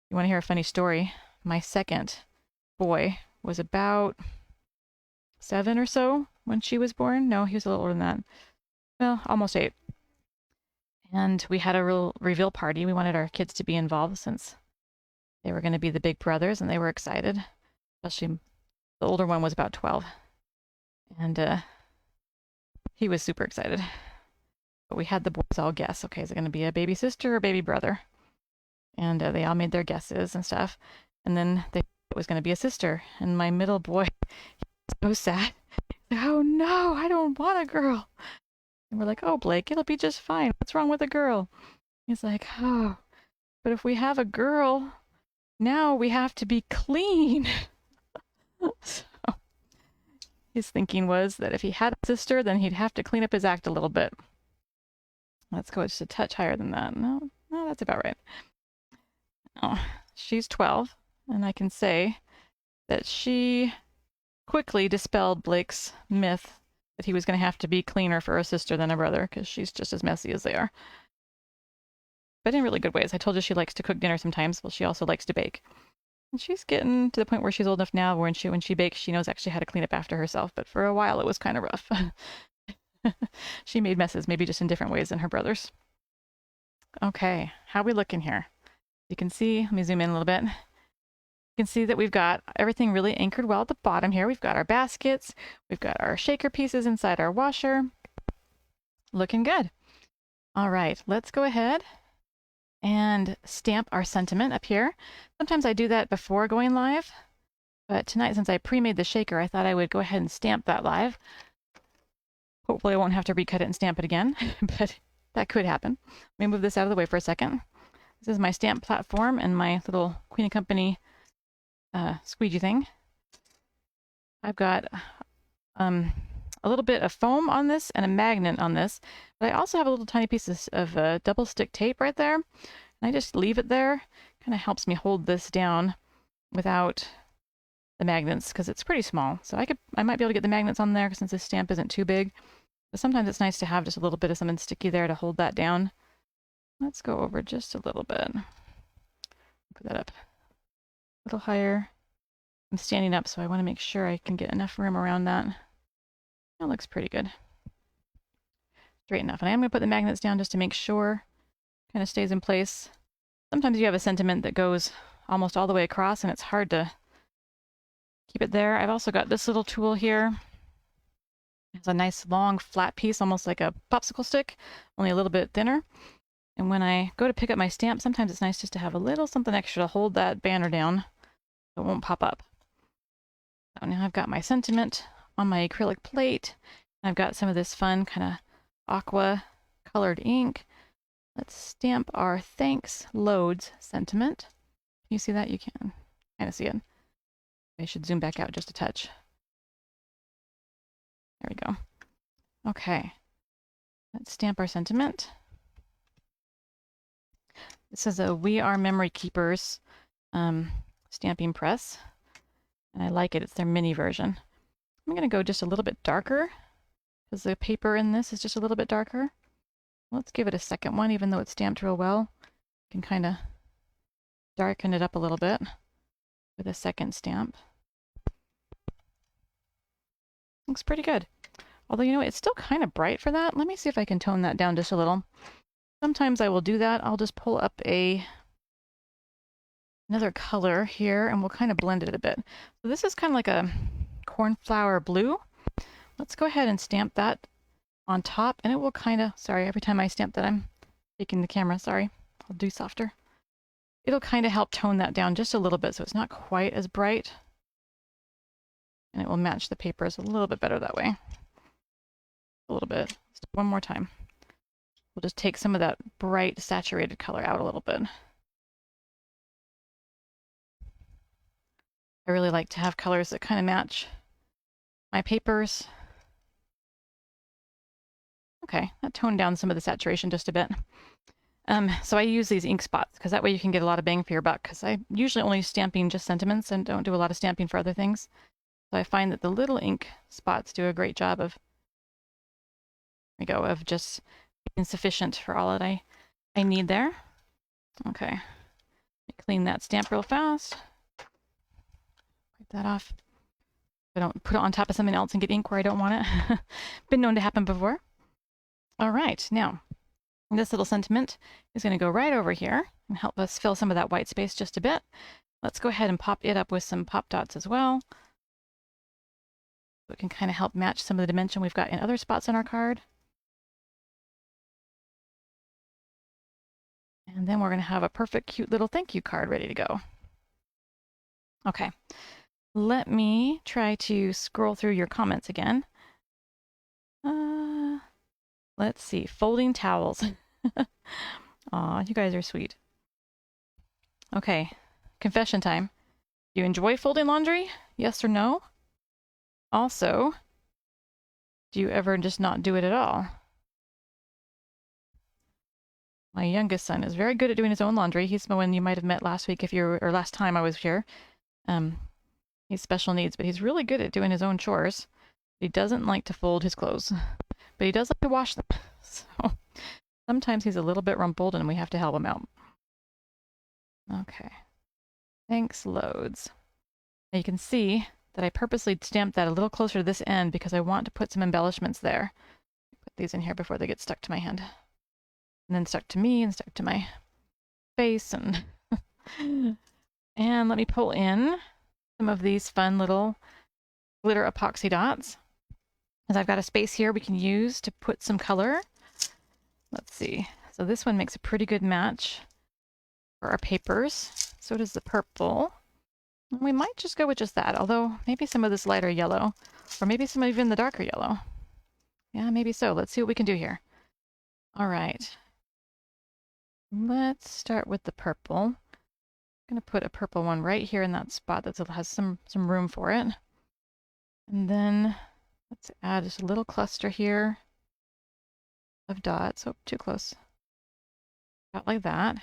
You want to hear a funny story? My second boy was about 7 or so when she was born. No, he was a little older than that. Well, almost 8. And we had a real reveal party. We wanted our kids to be involved since they were going to be the big brothers, and they were excited. Especially the older one was about 12. And he was super excited. But we had the boys all guess, okay, is it going to be a baby sister or baby brother? And they all made their guesses and stuff. And then they it was going to be a sister. And my middle boy, he was so sad. Like, oh no, I don't want a girl. And we're like, oh, Blake, it'll be just fine. What's wrong with a girl? He's like, oh, but if we have a girl, now we have to be clean. So his thinking was that if he had a sister, then he'd have to clean up his act a little bit. Let's go just a touch higher than that. No, that's about right. Oh, she's 12, and I can say that she quickly dispelled Blake's myth that he was going to have to be cleaner for a sister than a brother, because she's just as messy as they are. But in really good ways. I told you she likes to cook dinner sometimes. Well, she also likes to bake. And she's getting to the point where she's old enough now where when she bakes, she knows actually how to clean up after herself. But for a while, it was kind of rough. She made messes, maybe just in different ways than her brothers. Okay, how are we looking here? You can see, let me zoom in a little bit. You can see that we've got everything really anchored well at the bottom here. We've got our baskets. We've got our shaker pieces inside our washer. Looking good. All right, let's go ahead and stamp our sentiment up here. Sometimes I do that before going live, but tonight, since I pre-made the shaker, I thought I would go ahead and stamp that live. Hopefully I won't have to recut it and stamp it again, but that could happen. Let me move this out of the way for a second. This is my stamp platform and my little Queen & Company squeegee thing. I've got a little bit of foam on this and a magnet on this, but I also have a little tiny piece of double stick tape right there. And I just leave it there. Kind of helps me hold this down without the magnets because it's pretty small. So I might be able to get the magnets on there since this stamp isn't too big. But sometimes it's nice to have just a little bit of something sticky there to hold that down. Let's go over just a little bit. Put that up a little higher. I'm standing up, so I want to make sure I can get enough room around that. That looks pretty good. Straight enough. And I am going to put the magnets down just to make sure it kind of stays in place. Sometimes you have a sentiment that goes almost all the way across, and it's hard to keep it there. I've also got this little tool here. It's a nice long flat piece, almost like a popsicle stick, only a little bit thinner. And when I go to pick up my stamp, sometimes it's nice just to have a little something extra to hold that banner down so it won't pop up. So now I've got my sentiment on my acrylic plate. I've got some of this fun kind of aqua colored ink. Let's stamp our thanks loads sentiment. Can you see that? You can kind of see it. I should zoom back out just a touch. There we go. Okay. Let's stamp our sentiment. This is a We Are Memory Keepers stamping press. And I like it. It's their mini version. I'm going to go just a little bit darker because the paper in this is just a little bit darker. Let's give it a second one, even though it's stamped real well. You can kind of darken it up a little bit with a second stamp. Looks pretty good. Although, you know, it's still kind of bright for that. Let me see if I can tone that down just a little. Sometimes I will do that. I'll just pull up another color here and we'll kind of blend it a bit. So this is kind of like a cornflower blue. Let's go ahead and stamp that on top and it will kind of, sorry, every time I stamp that I'm shaking the camera, sorry. I'll do softer. It'll kind of help tone that down just a little bit so it's not quite as bright. And it will match the papers a little bit better that way. A little bit. Let's do one more time. We'll just take some of that bright saturated color out a little bit. I really like to have colors that kind of match my papers. Okay, that toned down some of the saturation just a bit. So I use these ink spots because that way you can get a lot of bang for your buck, because I usually only stamping just sentiments and don't do a lot of stamping for other things. So I find that the little ink spots do a great job of, of just being sufficient for all that I need there. Okay, clean that stamp real fast. Wipe that off. I don't put it on top of something else and get ink where I don't want it. Been known to happen before. All right, now this little sentiment is going to go right over here and help us fill some of that white space just a bit. Let's go ahead and pop it up with some pop dots as well. So it can kind of help match some of the dimension we've got in other spots on our card. And then we're going to have a perfect, cute little thank you card ready to go. Okay, let me try to scroll through your comments again. Let's see, folding towels. Aw, you guys are sweet. Okay, confession time. Do you enjoy folding laundry? Yes or no? Also, do you ever just not do it at all? My youngest son is very good at doing his own laundry. He's the one you might have met last week or last time I was here. He's special needs, but he's really good at doing his own chores. He doesn't like to fold his clothes, but he does like to wash them. So sometimes he's a little bit rumpled and we have to help him out. Okay. Thanks loads. Now you can see that I purposely stamped that a little closer to this end because I want to put some embellishments there. Put these in here before they get stuck to my hand. And then stuck to me and stuck to my face. And and let me pull in some of these fun little glitter epoxy dots. As I've got a space here we can use to put some color. Let's see. So this one makes a pretty good match for our papers. So does the purple. We might just go with just that, although maybe some of this lighter yellow, or maybe some even the darker yellow. Yeah, maybe so. Let's see what we can do here. All right. Let's start with the purple. I'm going to put a purple one right here in that spot that has some room for it. And then let's add just a little cluster here of dots. Oh, too close. About like that.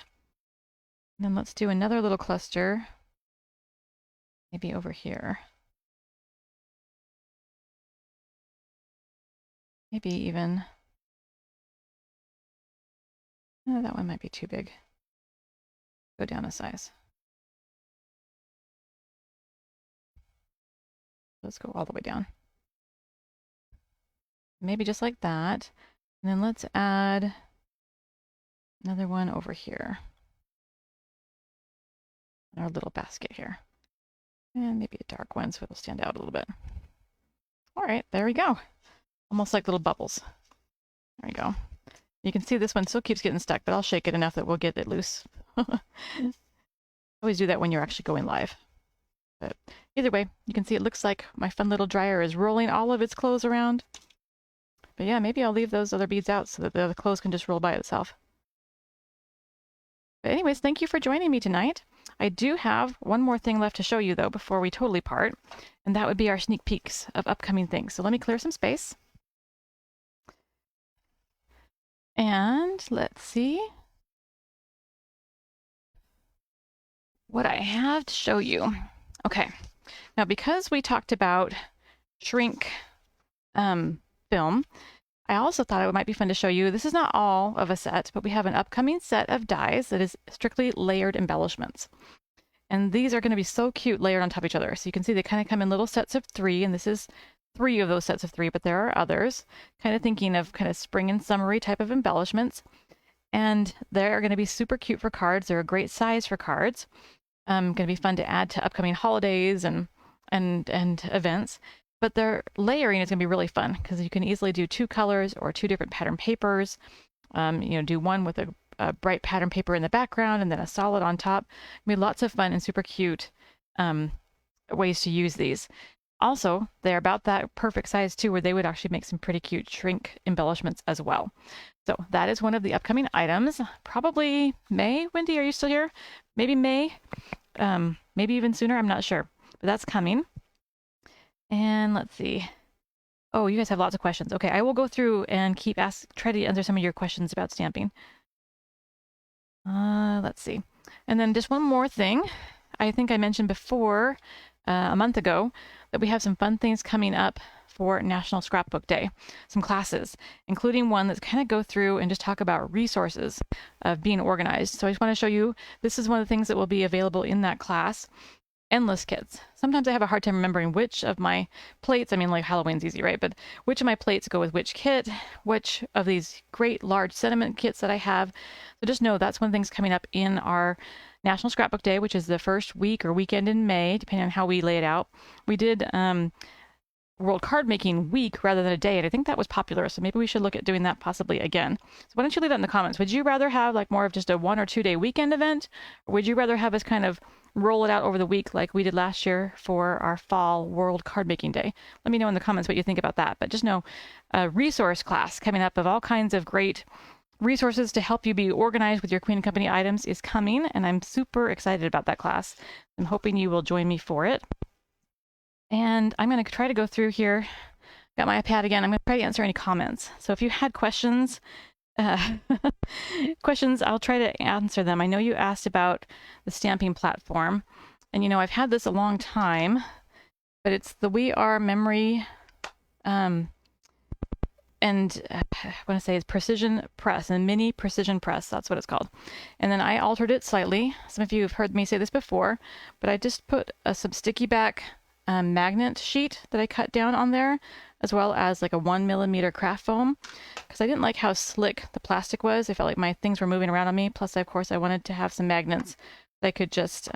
And then let's do another little cluster, maybe over here. Maybe even, that one might be too big. Go down a size. Let's go all the way down. Maybe just like that. And then let's add another one over here. In our little basket here. And maybe a dark one so it'll stand out a little bit. All right, there we go. Almost like little bubbles. There we go. You can see this one still keeps getting stuck, but I'll shake it enough that we'll get it loose. Always do that when you're actually going live. But either way, you can see it looks like my fun little dryer is rolling all of its clothes around. But yeah, maybe I'll leave those other beads out so that the other clothes can just roll by itself. But anyways, thank you for joining me tonight. I do have one more thing left to show you, though, before we totally part, and that would be our sneak peeks of upcoming things. So let me clear some space. And let's see what I have to show you. Okay, now because we talked about shrink film, I also thought it might be fun to show you, this is not all of a set, but we have an upcoming set of dies that is strictly layered embellishments. And these are going to be so cute layered on top of each other. So you can see they kind of come in little sets of 3, and this is 3 of those sets of 3, but there are others. Kind of thinking of kind of spring and summery type of embellishments. And they're going to be super cute for cards. They're a great size for cards. Going to be fun to add to upcoming holidays and events. But their layering is going to be really fun because you can easily do 2 colors or 2 different pattern papers. Do one with a bright pattern paper in the background and then a solid on top. I mean, lots of fun and super cute ways to use these. Also, they're about that perfect size too, where they would actually make some pretty cute shrink embellishments as well. So that is one of the upcoming items. Probably May. Wendy, are you still here? Maybe May. Maybe even sooner. I'm not sure, but that's coming. And let's see. Oh, you guys have lots of questions. Okay, I will go through and try to answer some of your questions about stamping. Let's see. And then just one more thing. I think I mentioned before, a month ago, that we have some fun things coming up for National Scrapbook Day, some classes, including one that's kind of go through and just talk about resources of being organized. So I just want to show you, this is one of the things that will be available in that class. Endless kits. Sometimes I have a hard time remembering which of my plates, I mean, like Halloween's easy, right? But which of my plates go with which kit, which of these great large sentiment kits that I have. So just know that's one of the things coming up in our National Scrapbook Day, which is the first week or weekend in May, depending on how we lay it out. We did World Card Making Week rather than a day, and I think that was popular, so maybe we should look at doing that possibly again. So why don't you leave that in the comments? Would you rather have like more of just a 1 or 2 day weekend event, or would you rather have us kind of roll it out over the week like we did last year for our fall World Card Making Day? Let me know in the comments what you think about that. But just know a resource class coming up of all kinds of great resources to help you be organized with your Queen & Company items is coming, and I'm super excited about that class. I'm hoping you will join me for it. And I'm going to try to go through here. Got my iPad again. I'm going to try to answer any comments. So if you had questions, I'll try to answer them. I know you asked about the stamping platform. And you know, I've had this a long time, but it's the We Are Memory, and I want to say it's Precision Press, and Mini Precision Press. That's what it's called. And then I altered it slightly. Some of you have heard me say this before, but I just put some sticky back magnet sheet that I cut down on there, as well as like a 1mm craft foam, because I didn't like how slick the plastic was. I felt like my things were moving around on me. Plus, of course, I wanted to have some magnets that I could just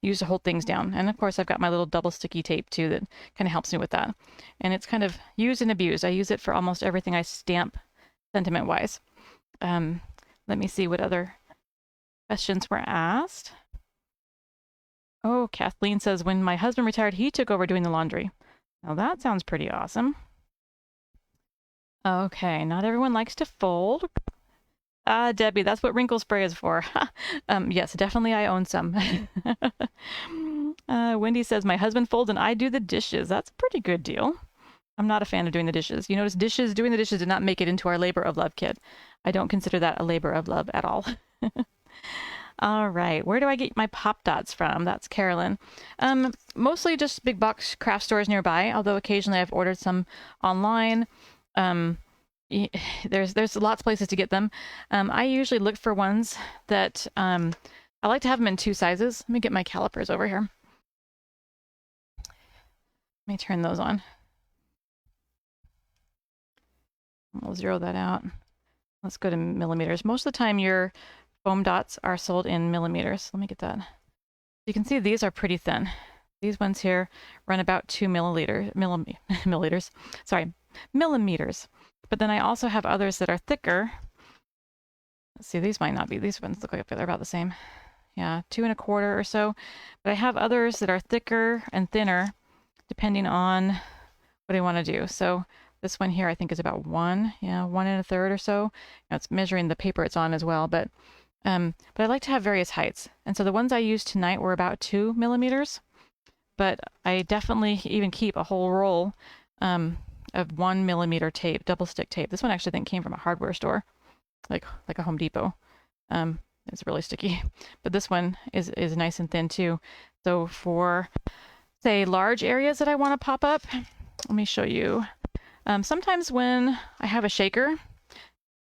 use to hold things down. And of course, I've got my little double sticky tape too that kind of helps me with that. And it's kind of used and abused. I use it for almost everything I stamp sentiment-wise. Let me see what other questions were asked. Oh, Kathleen says, when my husband retired, he took over doing the laundry. Now that sounds pretty awesome. Okay, not everyone likes to fold. Debbie, that's what wrinkle spray is for. Yes, definitely I own some. Wendy says, my husband folds and I do the dishes. That's a pretty good deal. I'm not a fan of doing the dishes. You notice doing the dishes did not make it into our labor of love kit. I don't consider that a labor of love at all. All right, where do I get my pop dots from? That's Carolyn. Mostly just big box craft stores nearby, although occasionally I've ordered some online. There's lots of places to get them. I usually look for ones that I like to have them in 2 sizes. Let me get my calipers over here. Let me turn those on. We'll zero that out. Let's go to millimeters. Most of the time your foam dots are sold in millimeters. Let me get that. You can see these are pretty thin. These ones here run about 2 millimeters. Sorry, millimeters. But then I also have others that are thicker. Let's see, these might not be. These ones look like they're about the same. Yeah, 2 1/4 or so. But I have others that are thicker and thinner, depending on what I want to do. So this one here I think is about 1 1⅓ or so. Now it's measuring the paper it's on as well, but I like to have various heights. And so the ones I used tonight were about 2 millimeters, but I definitely even keep a whole roll of 1mm tape, double stick tape. This one actually I think came from a hardware store, like a Home Depot. It's really sticky, but this one is nice and thin too. So for, say, large areas that I want to pop up, let me show you. Sometimes when I have a shaker,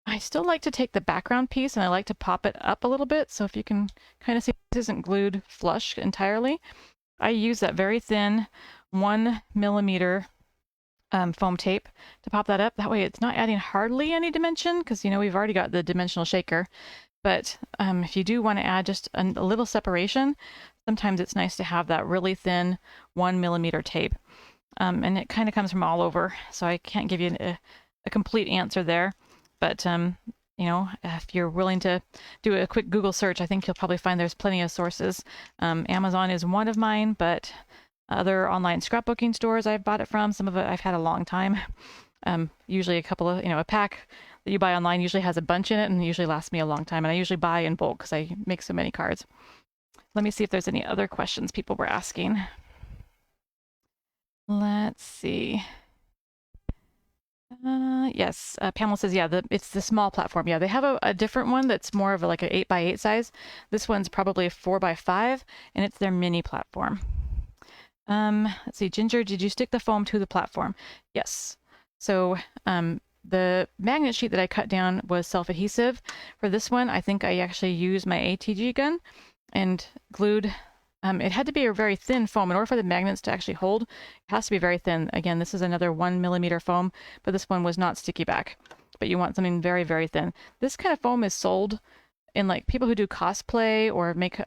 I still like to take the background piece and I like to pop it up a little bit. So if you can kind of see, this isn't glued flush entirely. I use that very thin 1mm foam tape to pop that up. That way it's not adding hardly any dimension, because, you know, we've already got the dimensional shaker. But if you do want to add just a little separation, sometimes it's nice to have that really thin 1mm tape. And it kind of comes from all over, so I can't give you a complete answer there. But, you know, if you're willing to do a quick Google search, I think you'll probably find there's plenty of sources. Amazon is one of mine, but other online scrapbooking stores I've bought it from. Some of it I've had a long time. Usually a couple of, a pack that you buy online usually has a bunch in it and usually lasts me a long time. And I usually buy in bulk because I make so many cards. Let me see if there's any other questions people were asking. Let's see. Yes, Pamela says, yeah, it's the small platform. Yeah, they have a different one that's more of like an 8x8 size. This one's probably a 4x5, and it's their mini platform. Let's see, Ginger, did you stick the foam to the platform? Yes. So the magnet sheet that I cut down was self-adhesive. For this one, I think I actually used my ATG gun and glued. It had to be a very thin foam. In order for the magnets to actually hold, it has to be very thin. Again, this is another 1mm foam, but this one was not sticky back. But you want something very, very thin. This kind of foam is sold in like people who do cosplay or make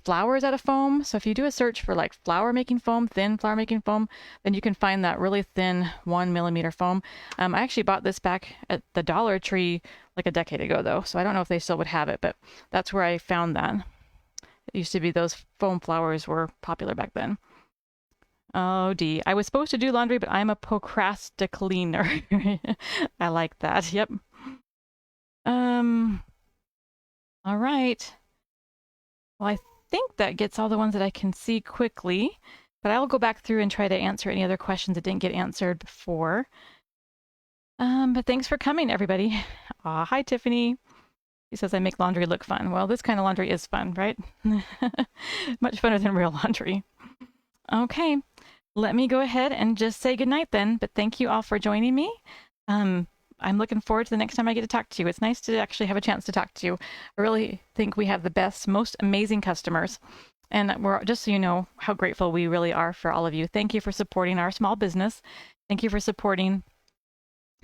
flowers out of foam. So if you do a search for like flower making foam, thin flower making foam, then you can find that really thin 1mm foam. I actually bought this back at the Dollar Tree like a decade ago though, so I don't know if they still would have it, but that's where I found that. It used to be those foam flowers were popular back then. Oh, D. I was supposed to do laundry, but I'm a procrastinator. I like that. Yep. All right. Well, I think that gets all the ones that I can see quickly, but I'll go back through and try to answer any other questions that didn't get answered before. But thanks for coming, everybody. Hi, Tiffany. She says I make laundry look fun. Well, this kind of laundry is fun, right? Much funner than real laundry. Okay, let me go ahead and just say goodnight then, but thank you all for joining me. I'm looking forward to the next time I get to talk to you. It's nice to actually have a chance to talk to you. I really think we have the best, most amazing customers. And we're just so you know how grateful we really are for all of you. Thank you for supporting our small business. Thank you for supporting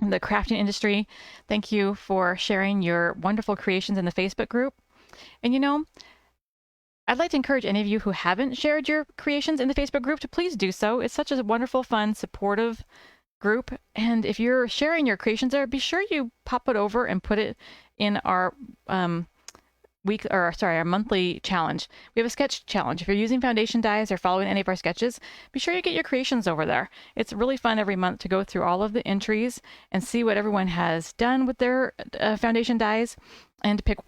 the crafting industry. Thank you for sharing your wonderful creations in the Facebook group. And you know, I'd like to encourage any of you who haven't shared your creations in the Facebook group to please do so. It's such a wonderful, fun, supportive group. And if you're sharing your creations there, be sure you pop it over and put it in our our monthly challenge. We have a sketch challenge. If you're using foundation dyes or following any of our sketches, be sure you get your creations over there. It's really fun every month to go through all of the entries and see what everyone has done with their foundation dyes and to pick,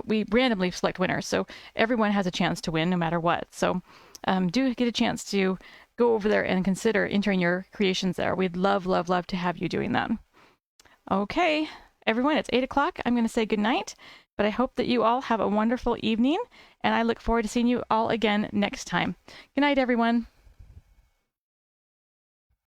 we randomly select winners. So everyone has a chance to win no matter what. So do get a chance to go over there and consider entering your creations there. We'd love, love, love to have you doing that. Okay, everyone, it's 8 o'clock. I'm going to say goodnight, but I hope that you all have a wonderful evening, and I look forward to seeing you all again next time. Good night, everyone.